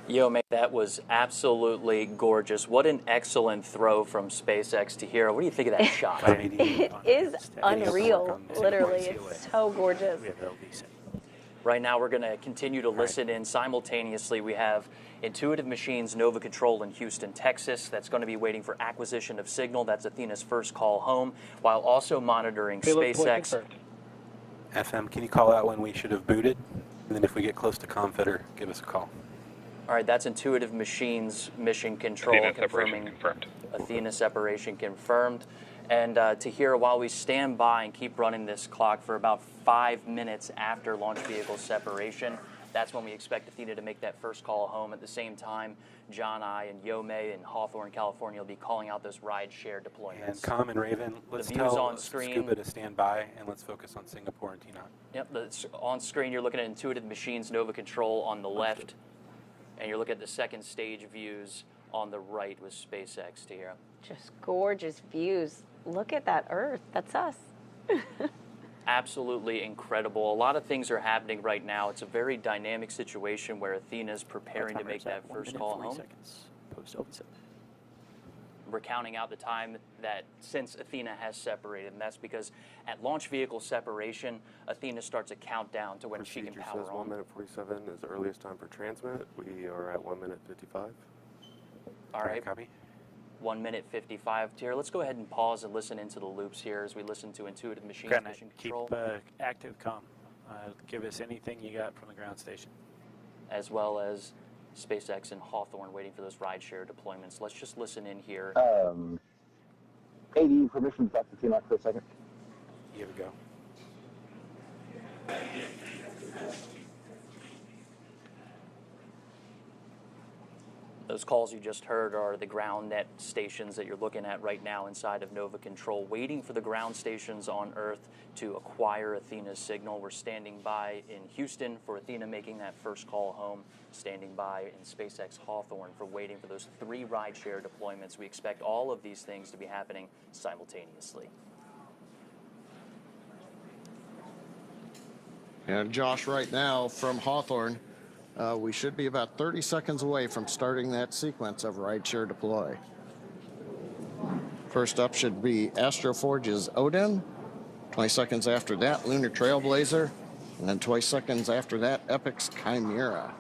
Yo, man, that was absolutely gorgeous. What an excellent throw from SpaceX to Hero. What do you think of that shot? It is unreal, literally. It's so gorgeous. Right now, we're going to continue to listen in simultaneously. We have Intuitive Machines Nova Control in Houston, Texas. That's going to be waiting for acquisition of signal. That's Athena's first call home, while also monitoring SpaceX. FM, can you call out when we should have booted? And then if we get close to Confetter, give us a call. All right, that's Intuitive Machines Mission Control Athena confirming separation confirmed. Athena separation confirmed. And Tahira, while we stand by and keep running this clock for about 5 minutes after launch vehicle separation, that's when we expect Athena to make that first call home. At the same time, John I and Yomei in Hawthorne, California will be calling out those ride-share deployments. And Com and Raven, let's the views tell on screen. Scuba to stand by, and let's focus on Singapore and T-Knot. Yep, on screen you're looking at Intuitive Machines Nova Control on the left, and you're looking at the second stage views on the right with SpaceX, Tahira. Just gorgeous views. Look at that Earth. That's us. Absolutely incredible. A lot of things are happening right now. It's a very dynamic situation where Athena's preparing to make that first call home. We're counting out the time that since Athena has separated, and that's because at launch vehicle separation, Athena starts a countdown to when she can power says on. 1 minute 47 is the earliest time for transmit. We are at 1 minute 55. All right. Copy. 1 minute 55 here. Let's go ahead and pause and listen into the loops here as we listen to Intuitive Machines Kinda Mission keep Control. active comm. Give us anything you got from the ground station. As well as SpaceX and Hawthorne waiting for those rideshare deployments. Let's just listen in here. AD permission back to T-Knot for a second. Here we go. Those calls you just heard are the ground net stations that you're looking at right now inside of Nova Control, waiting for the ground stations on Earth to acquire Athena's signal. We're standing by in Houston for Athena making that first call home, standing by in SpaceX Hawthorne for waiting for those 3 rideshare deployments. We expect all of these things to be happening simultaneously. And Josh, right now from Hawthorne, we should be about 30 seconds away from starting that sequence of rideshare deploy. First up should be Astroforge's Odin. 20 seconds after that, Lunar Trailblazer. And then 20 seconds after that, Epic's Chimera.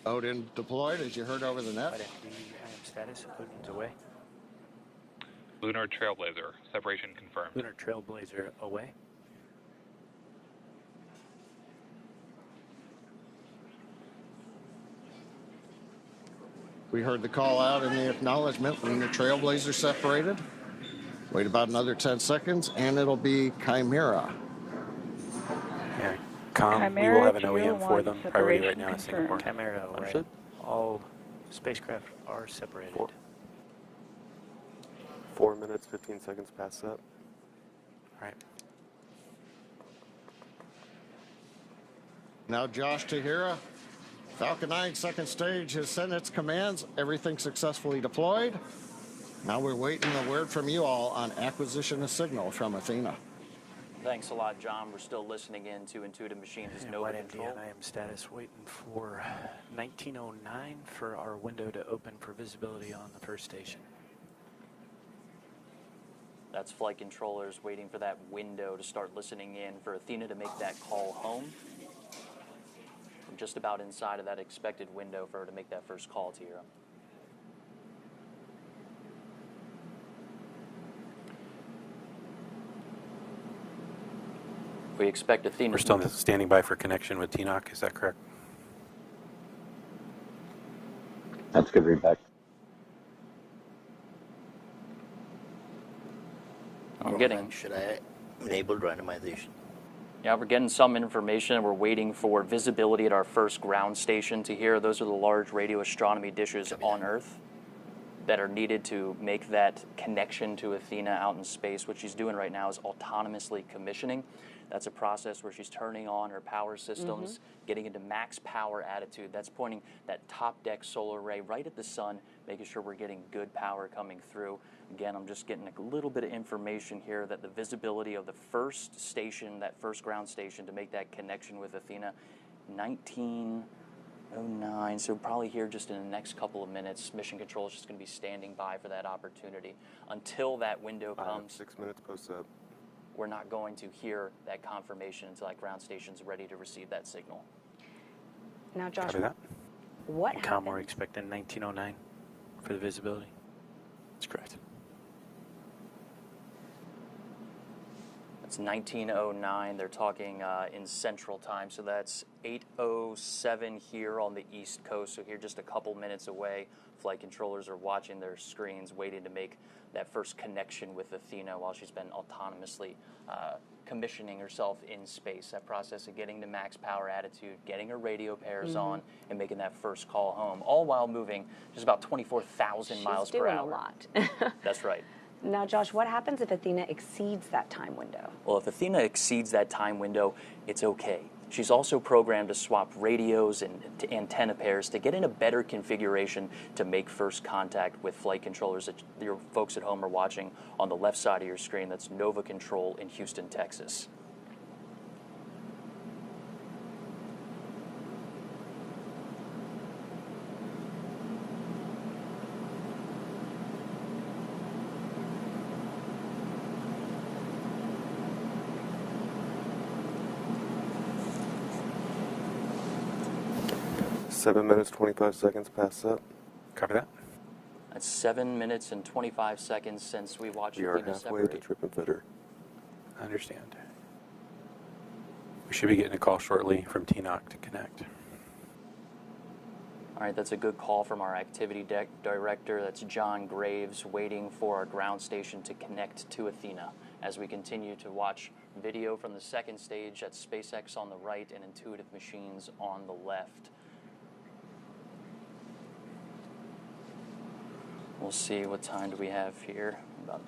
Odin deployed, as you heard over the net. IM status, Odin's away. Lunar Trailblazer, separation confirmed. Lunar Trailblazer away. We heard the call out in the acknowledgement. Lunar Trailblazer separated. Wait about another 10 seconds, and it'll be Chimera. Yeah, Com, we will have an OEM for them. Priority right now is Singapore. Chimera away. Understood. All spacecraft are separated. 4 minutes 15 seconds past that. All right. Now Josh Tahira, Falcon 9 second stage has sent its commands. Everything successfully deployed. Now we're waiting a word from you all on acquisition of signal from Athena. Thanks a lot, John. We're still listening in to Intuitive Machines' Nova Control. on IM status, waiting for 1909 for our window to open for visibility on the first station. That's flight controllers waiting for that window to start listening in for Athena to make that call home. We're just about inside of that expected window for her to make that first call to Hero. We expect Athena. We're still standing by for connection with TNOC, is that correct? That's good readback. I'm getting. Should I enable randomization? Yeah, we're getting some information. We're waiting for visibility at our first ground station to hear. Those are the large radio astronomy dishes on Earth that are needed to make that connection to Athena out in space. What she's doing right now is autonomously commissioning. That's a process where she's turning on her power systems, getting into max power attitude. That's pointing that top deck solar array right at the sun, making sure we're getting good power coming through. Again, I'm just getting a little bit of information here that the visibility of the first station, that first ground station, to make that connection with Athena, 1909. So probably here just in the next couple of minutes, Mission Control is just going to be standing by for that opportunity. Until that window comes, 6 minutes post-up. We're not going to hear that confirmation until that ground station's ready to receive that signal. Now, Josh, Copy that. what And happened? we're expecting 1909 for the visibility. That's correct. It's 1909. They're talking in Central Time, so that's 8:07 here on the East Coast. So here, just a couple minutes away, flight controllers are watching their screens, waiting to make that first connection with Athena while she's been autonomously commissioning herself in space. That process of getting to max power attitude, getting her radio pairs on, and making that first call home, all while moving just about 24,000 miles per hour. She's doing a lot. That's right. Now, Josh, what happens if Athena exceeds that time window? Well, if Athena exceeds that time window, it's okay. She's also programmed to swap radios and antenna pairs to get in a better configuration to make first contact with flight controllers that your folks at home are watching on the left side of your screen. That's Nova Control in Houston, Texas. Seven minutes, 25 seconds past up. Copy that. That's 7 minutes and 25 seconds since we watched We are Athena halfway separate. to trip and fitter. I understand. We should be getting a call shortly from TNOC to connect. All right, that's a good call from our activity director. That's John Graves, waiting for our ground station to connect to Athena as we continue to watch video from the second stage. That's SpaceX on the right and Intuitive Machines on the left. We'll see, what time do we have here? About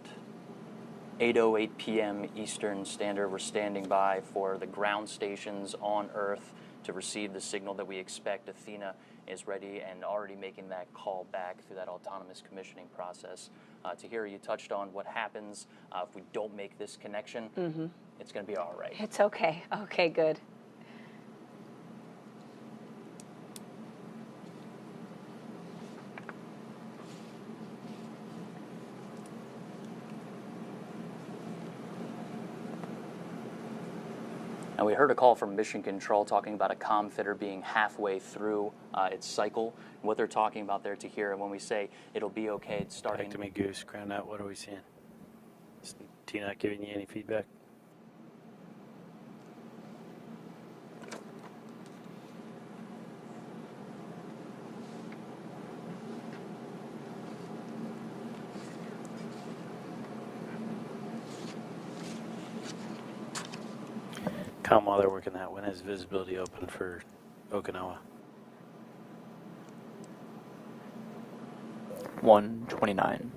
8:08 p.m. Eastern Standard. We're standing by for the ground stations on Earth to receive the signal that we expect. Athena is ready and already making that call back through that autonomous commissioning process. Tahira, you touched on what happens if we don't make this connection. It's going to be all right. It's okay. Okay, good. And we heard a call from Mission Control talking about a comm fitter being halfway through its cycle. And what they're talking about there, Tahira, when we say it'll be okay, it's starting. Back to me, Goose. Ground out. What are we seeing? Is TNOC giving you any feedback? While they're working that, when is visibility open for Okinawa? 1:29.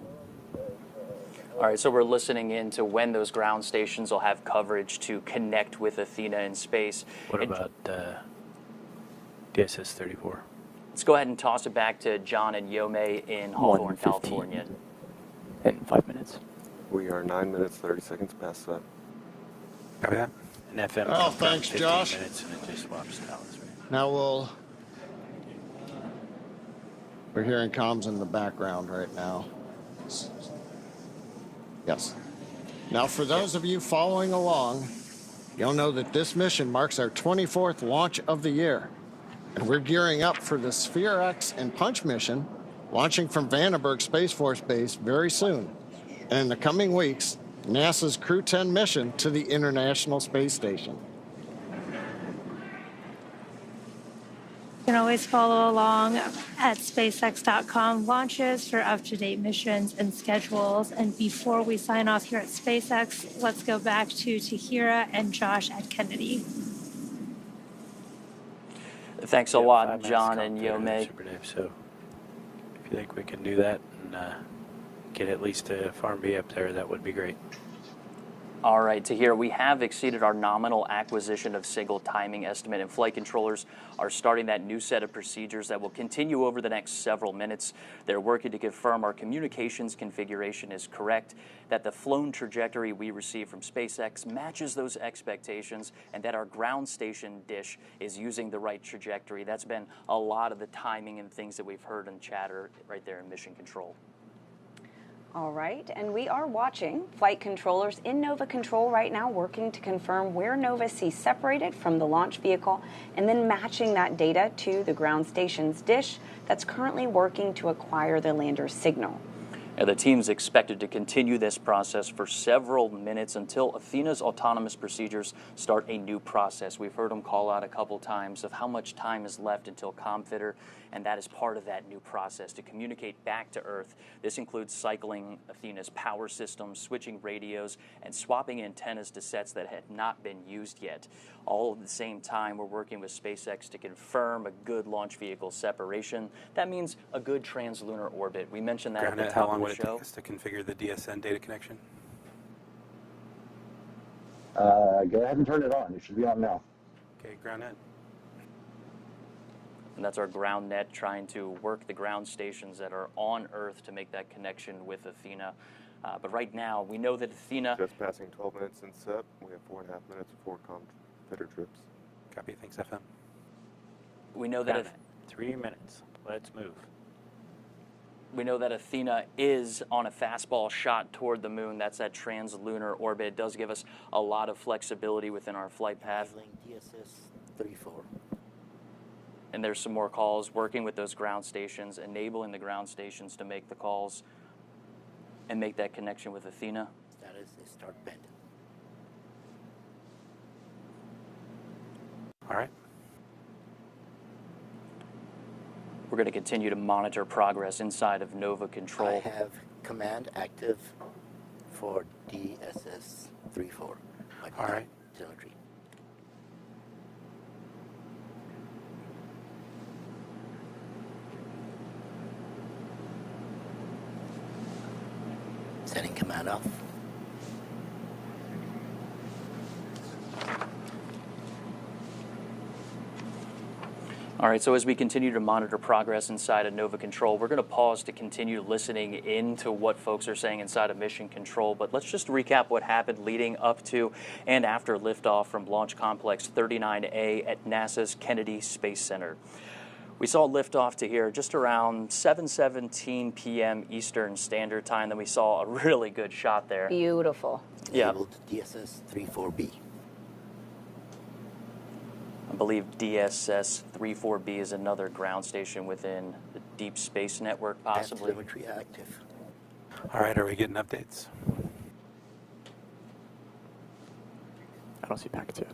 All right, so we're listening in to when those ground stations will have coverage to connect with Athena in space. What about DSS 34? Let's go ahead and toss it back to John and Yome in Hawthorne, 1:15. California. In 5 minutes. We are 9 minutes, 30 seconds past up. Copy that. And FM Oh, comes down thanks, 15 Josh. minutes and it just swaps towers, right? Now we're hearing comms in the background right now. Yes. Now, for those of you following along, you'll know that this mission marks our 24th launch of the year. And we're gearing up for the Sphere X and Punch mission, launching from Vandenberg Space Force Base very soon. And in the coming weeks, NASA's Crew 10 mission to the International Space Station. You can always follow along at SpaceX.com launches for up-to-date missions and schedules. And before we sign off here at SpaceX, let's go back to Tahira and Josh at Kennedy. Thanks a lot, John and Yome. Super Dave. So if you think we can do that and get at least a Farm B up there, that would be great. All right, Tahir, we have exceeded our nominal acquisition of single timing estimate, and flight controllers are starting that new set of procedures that will continue over the next several minutes. They're working to confirm our communications configuration is correct, that the flown trajectory we receive from SpaceX matches those expectations, and that our ground station dish is using the right trajectory. That's been a lot of the timing and things that we've heard in chatter right there in mission control. All right, and we are watching flight controllers in Nova Control right now, working to confirm where Nova sees separated from the launch vehicle, and then matching that data to the ground station's dish that's currently working to acquire the lander's signal. And the team's expected to continue this process for several minutes until Athena's autonomous procedures start a new process. We've heard them call out a couple times of how much time is left until ComFitter, and that is part of that new process to communicate back to Earth. This includes cycling Athena's power systems, switching radios, and swapping antennas to sets that had not been used yet. All at the same time, we're working with SpaceX to confirm a good launch vehicle separation. That means a good translunar orbit. We mentioned that at the top of the show. How long would it take us to configure the DSN data connection? Go ahead and turn it on. It should be on now. Okay, ground net. And that's our ground net trying to work the ground stations that are on Earth to make that connection with Athena. But right now, we know that Athena... Just passing 12 minutes in SEP. We have 4.5 minutes before ComFitter trips. Copy. Thanks, FM. We know that... 3 minutes. Let's move. We know that Athena is on a fastball shot toward the moon. That's that translunar orbit. It does give us a lot of flexibility within our flight path. DSS 34. And there's some more calls working with those ground stations, enabling the ground stations to make the calls and make that connection with Athena. Status is start bend. All right. We're going to continue to monitor progress inside of Nova Control. I have command active for DSS 34. All right. Telemetry. Setting command off. All right, so as we continue to monitor progress inside of Nova Control, we're going to pause to continue listening into what folks are saying inside of Mission Control. But let's just recap what happened leading up to and after liftoff from Launch Complex 39A at NASA's Kennedy Space Center. We saw liftoff to here just around 7:17 p.m. Eastern Standard Time. Then we saw a really good shot there. Beautiful. Yeah. DSS 34B. I believe DSS 34B is another ground station within the Deep Space Network, possibly. Telemetry active. All right, are we getting updates? I don't see packets yet.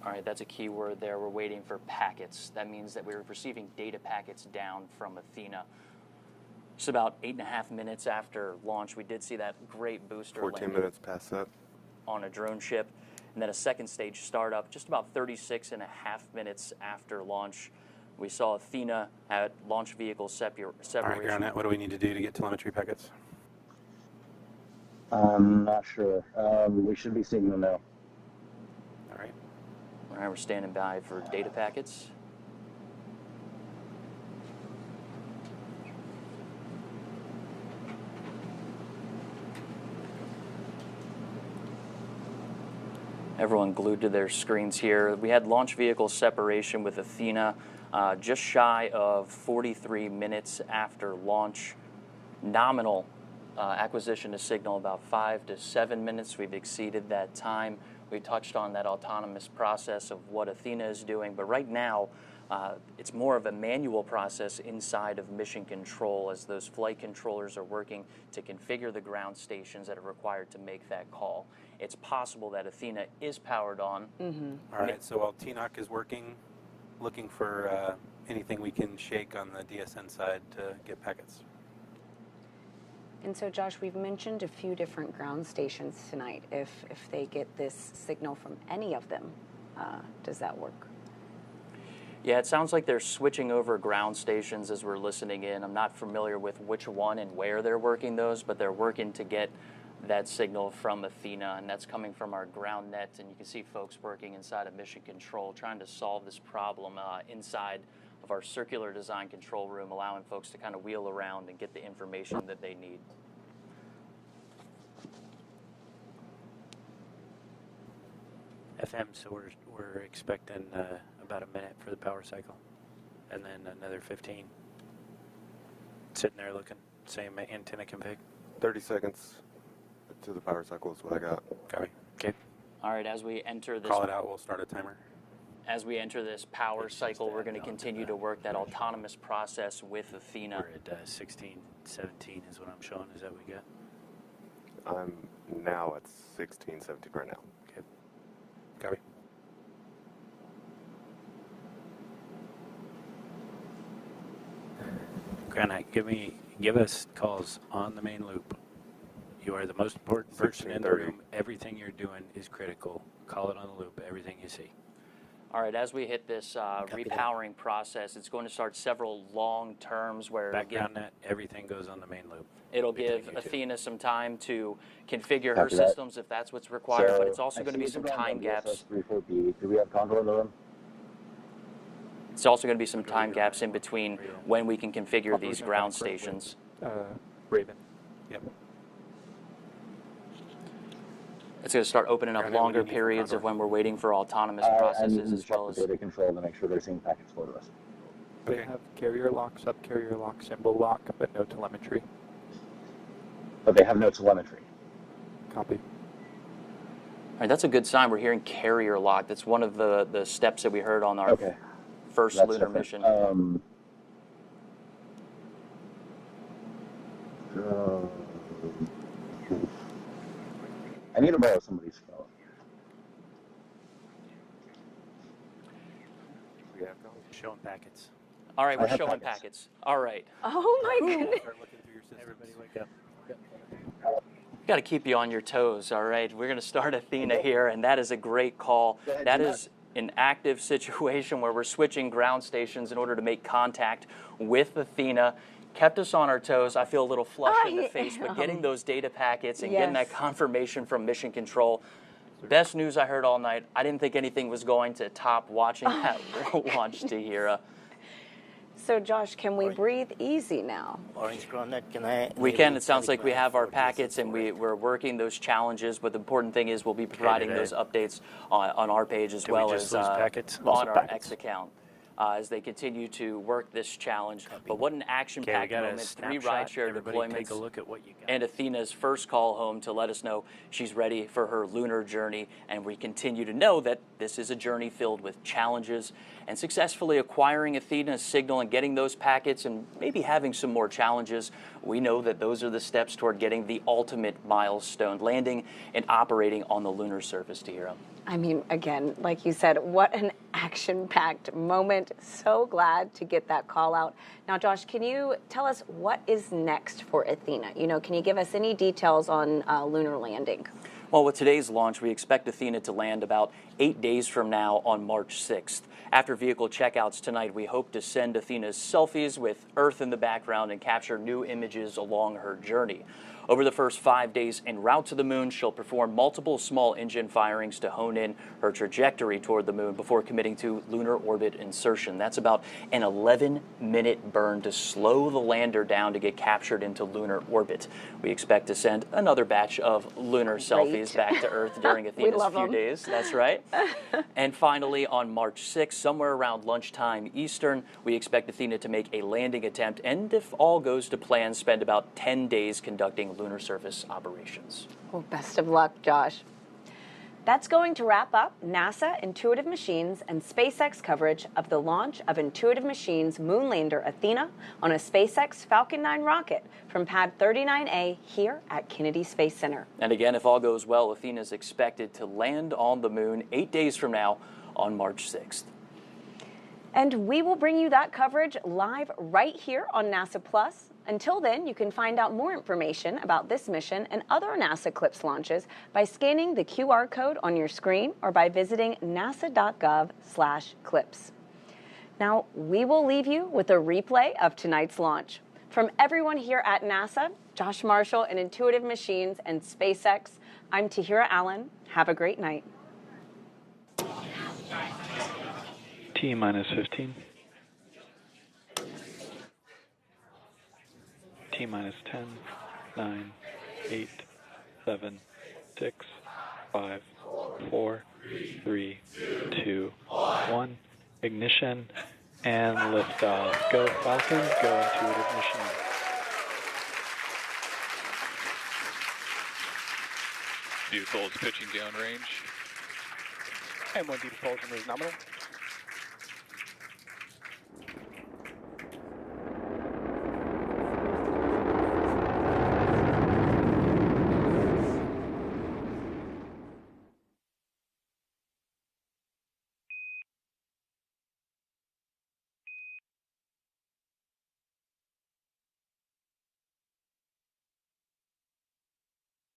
All right, that's a key word there. We're waiting for packets. That means that we're receiving data packets down from Athena. Just about 8.5 minutes after launch, we did see that great booster 14 minutes past that. On a drone ship. And then a second stage startup, just about 36.5 minutes after launch. We saw Athena at launch vehicle separation. All right, ground net, what do we need to do to get telemetry packets? I'm not sure. We should be seeing them now. All right. All right, we're standing by for data packets. Everyone glued to their screens here. We had launch vehicle separation with Athena just shy of 43 minutes after launch. Nominal acquisition to signal about 5 to 7 minutes. We've exceeded that time. We touched on that autonomous process of what Athena is doing, but right now it's more of a manual process inside of mission control as those flight controllers are working to configure the ground stations that are required to make that call. It's possible that Athena is powered on. All right, so while TNOC is working, looking for anything we can shake on the DSN side to get packets. And so, Josh, we've mentioned a few different ground stations tonight. If they get this signal from any of them, does that work? Yeah, it sounds like they're switching over ground stations as we're listening in. I'm not familiar with which one and where they're working those, but they're working to get that signal from Athena, and that's coming from our ground net. And you can see folks working inside of mission control trying to solve this problem inside of our circular design control room, allowing folks to kind of wheel around and get the information that they need. FM, so we're expecting about a minute for the power cycle, and then another 15. Sitting there looking, same antenna config. 30 seconds to the power cycle is what I got. Copy. Okay. All right, as we enter this, Call it out, we'll start a timer. As we enter this power cycle, we're going to continue to work that autonomous process with Athena. We're at 16, 17 is what I'm showing. Is that what we got? I'm now at 16, 17 right now. Okay. Copy. Granite, give us calls on the main loop. You are the most important person in the room. Everything you're doing is critical. Call it on the loop, everything you see. All right, as we hit this repowering process, it's going to start several long terms where background net, everything goes on the main loop. It'll give Athena some time to configure her systems if that's what's required, but it's also going to be some time gaps. Do we have control in the room? It's also going to be some time gaps in between when we can configure these ground stations. Raven. Yep. It's going to start opening up longer periods of when we're waiting for autonomous processes as well as data control to make sure they're seeing packets flow to us. They have carrier lock, sub-carrier lock, symbol lock, but no telemetry. But they have no telemetry. Copy. All right, that's a good sign. We're hearing carrier lock. That's one of the steps that we heard on our first lunar mission. I need to borrow somebody's phone. Showing packets. All right, we're showing packets. All right. Oh my goodness. Everybody wake up. Got to keep you on your toes, all right? We're going to start Athena here, and that is a great call. That is an active situation where we're switching ground stations in order to make contact with Athena. Kept us on our toes. I feel a little flushed in the face, but getting those data packets and getting that confirmation from Mission Control, best news I heard all night. I didn't think anything was going to top watching that launch to Hera. So, Josh, can we breathe easy now? Orange Groundnet, can I? We can. It sounds like we have our packets and we're working those challenges, but the important thing is we'll be providing those updates on our page as well as on our X account. As they continue to work this challenge. But what an action-packed moment, 3 rideshare deployments, take a look at what you got. and Athena's first call home to let us know she's ready for her lunar journey. And we continue to know that this is a journey filled with challenges, and successfully acquiring Athena's signal and getting those packets and maybe having some more challenges, we know that those are the steps toward getting the ultimate milestone, landing and operating on the lunar surface to Hera. I mean, again, like you said, what an action-packed moment. So glad to get that call out. Now, Josh, can you tell us what is next for Athena? You know, can you give us any details on lunar landing? Well, with today's launch, we expect Athena to land about 8 days from now on March 6th. After vehicle checkouts tonight, we hope to send Athena's selfies with Earth in the background and capture new images along her journey. Over the first 5 days en route to the moon, she'll perform multiple small engine firings to hone in her trajectory toward the moon before committing to lunar orbit insertion. That's about an 11-minute burn to slow the lander down to get captured into lunar orbit. We expect to send another batch of lunar selfies back to Earth during Athena's few days. That's right. And finally, on March 6th, somewhere around lunchtime Eastern, we expect Athena to make a landing attempt and, if all goes to plan, spend about 10 days conducting lunar surface operations. Well, best of luck, Josh. That's going to wrap up NASA, Intuitive Machines, and SpaceX coverage of the launch of Intuitive Machines moonlander Athena on a SpaceX Falcon 9 rocket from Pad 39A here at Kennedy Space Center. And again, if all goes well, Athena is expected to land on the moon 8 days from now on March 6th. And we will bring you that coverage live right here on NASA Plus. Until then, you can find out more information about this mission and other NASA CLPS launches by scanning the QR code on your screen or by visiting nasa.gov/CLPS. Now, we will leave you with a replay of tonight's launch. From everyone here at NASA, Josh Marshall and Intuitive Machines and SpaceX, I'm Tahira Allen. Have a great night. T-minus 15. T-minus 10, 9, 8, 7, 6, 5, 4, 3, 2, 1. Ignition and liftoff. Go Falcons, go Intuitive Machines. Vehicle is pitching downrange. M1D propulsion is nominal.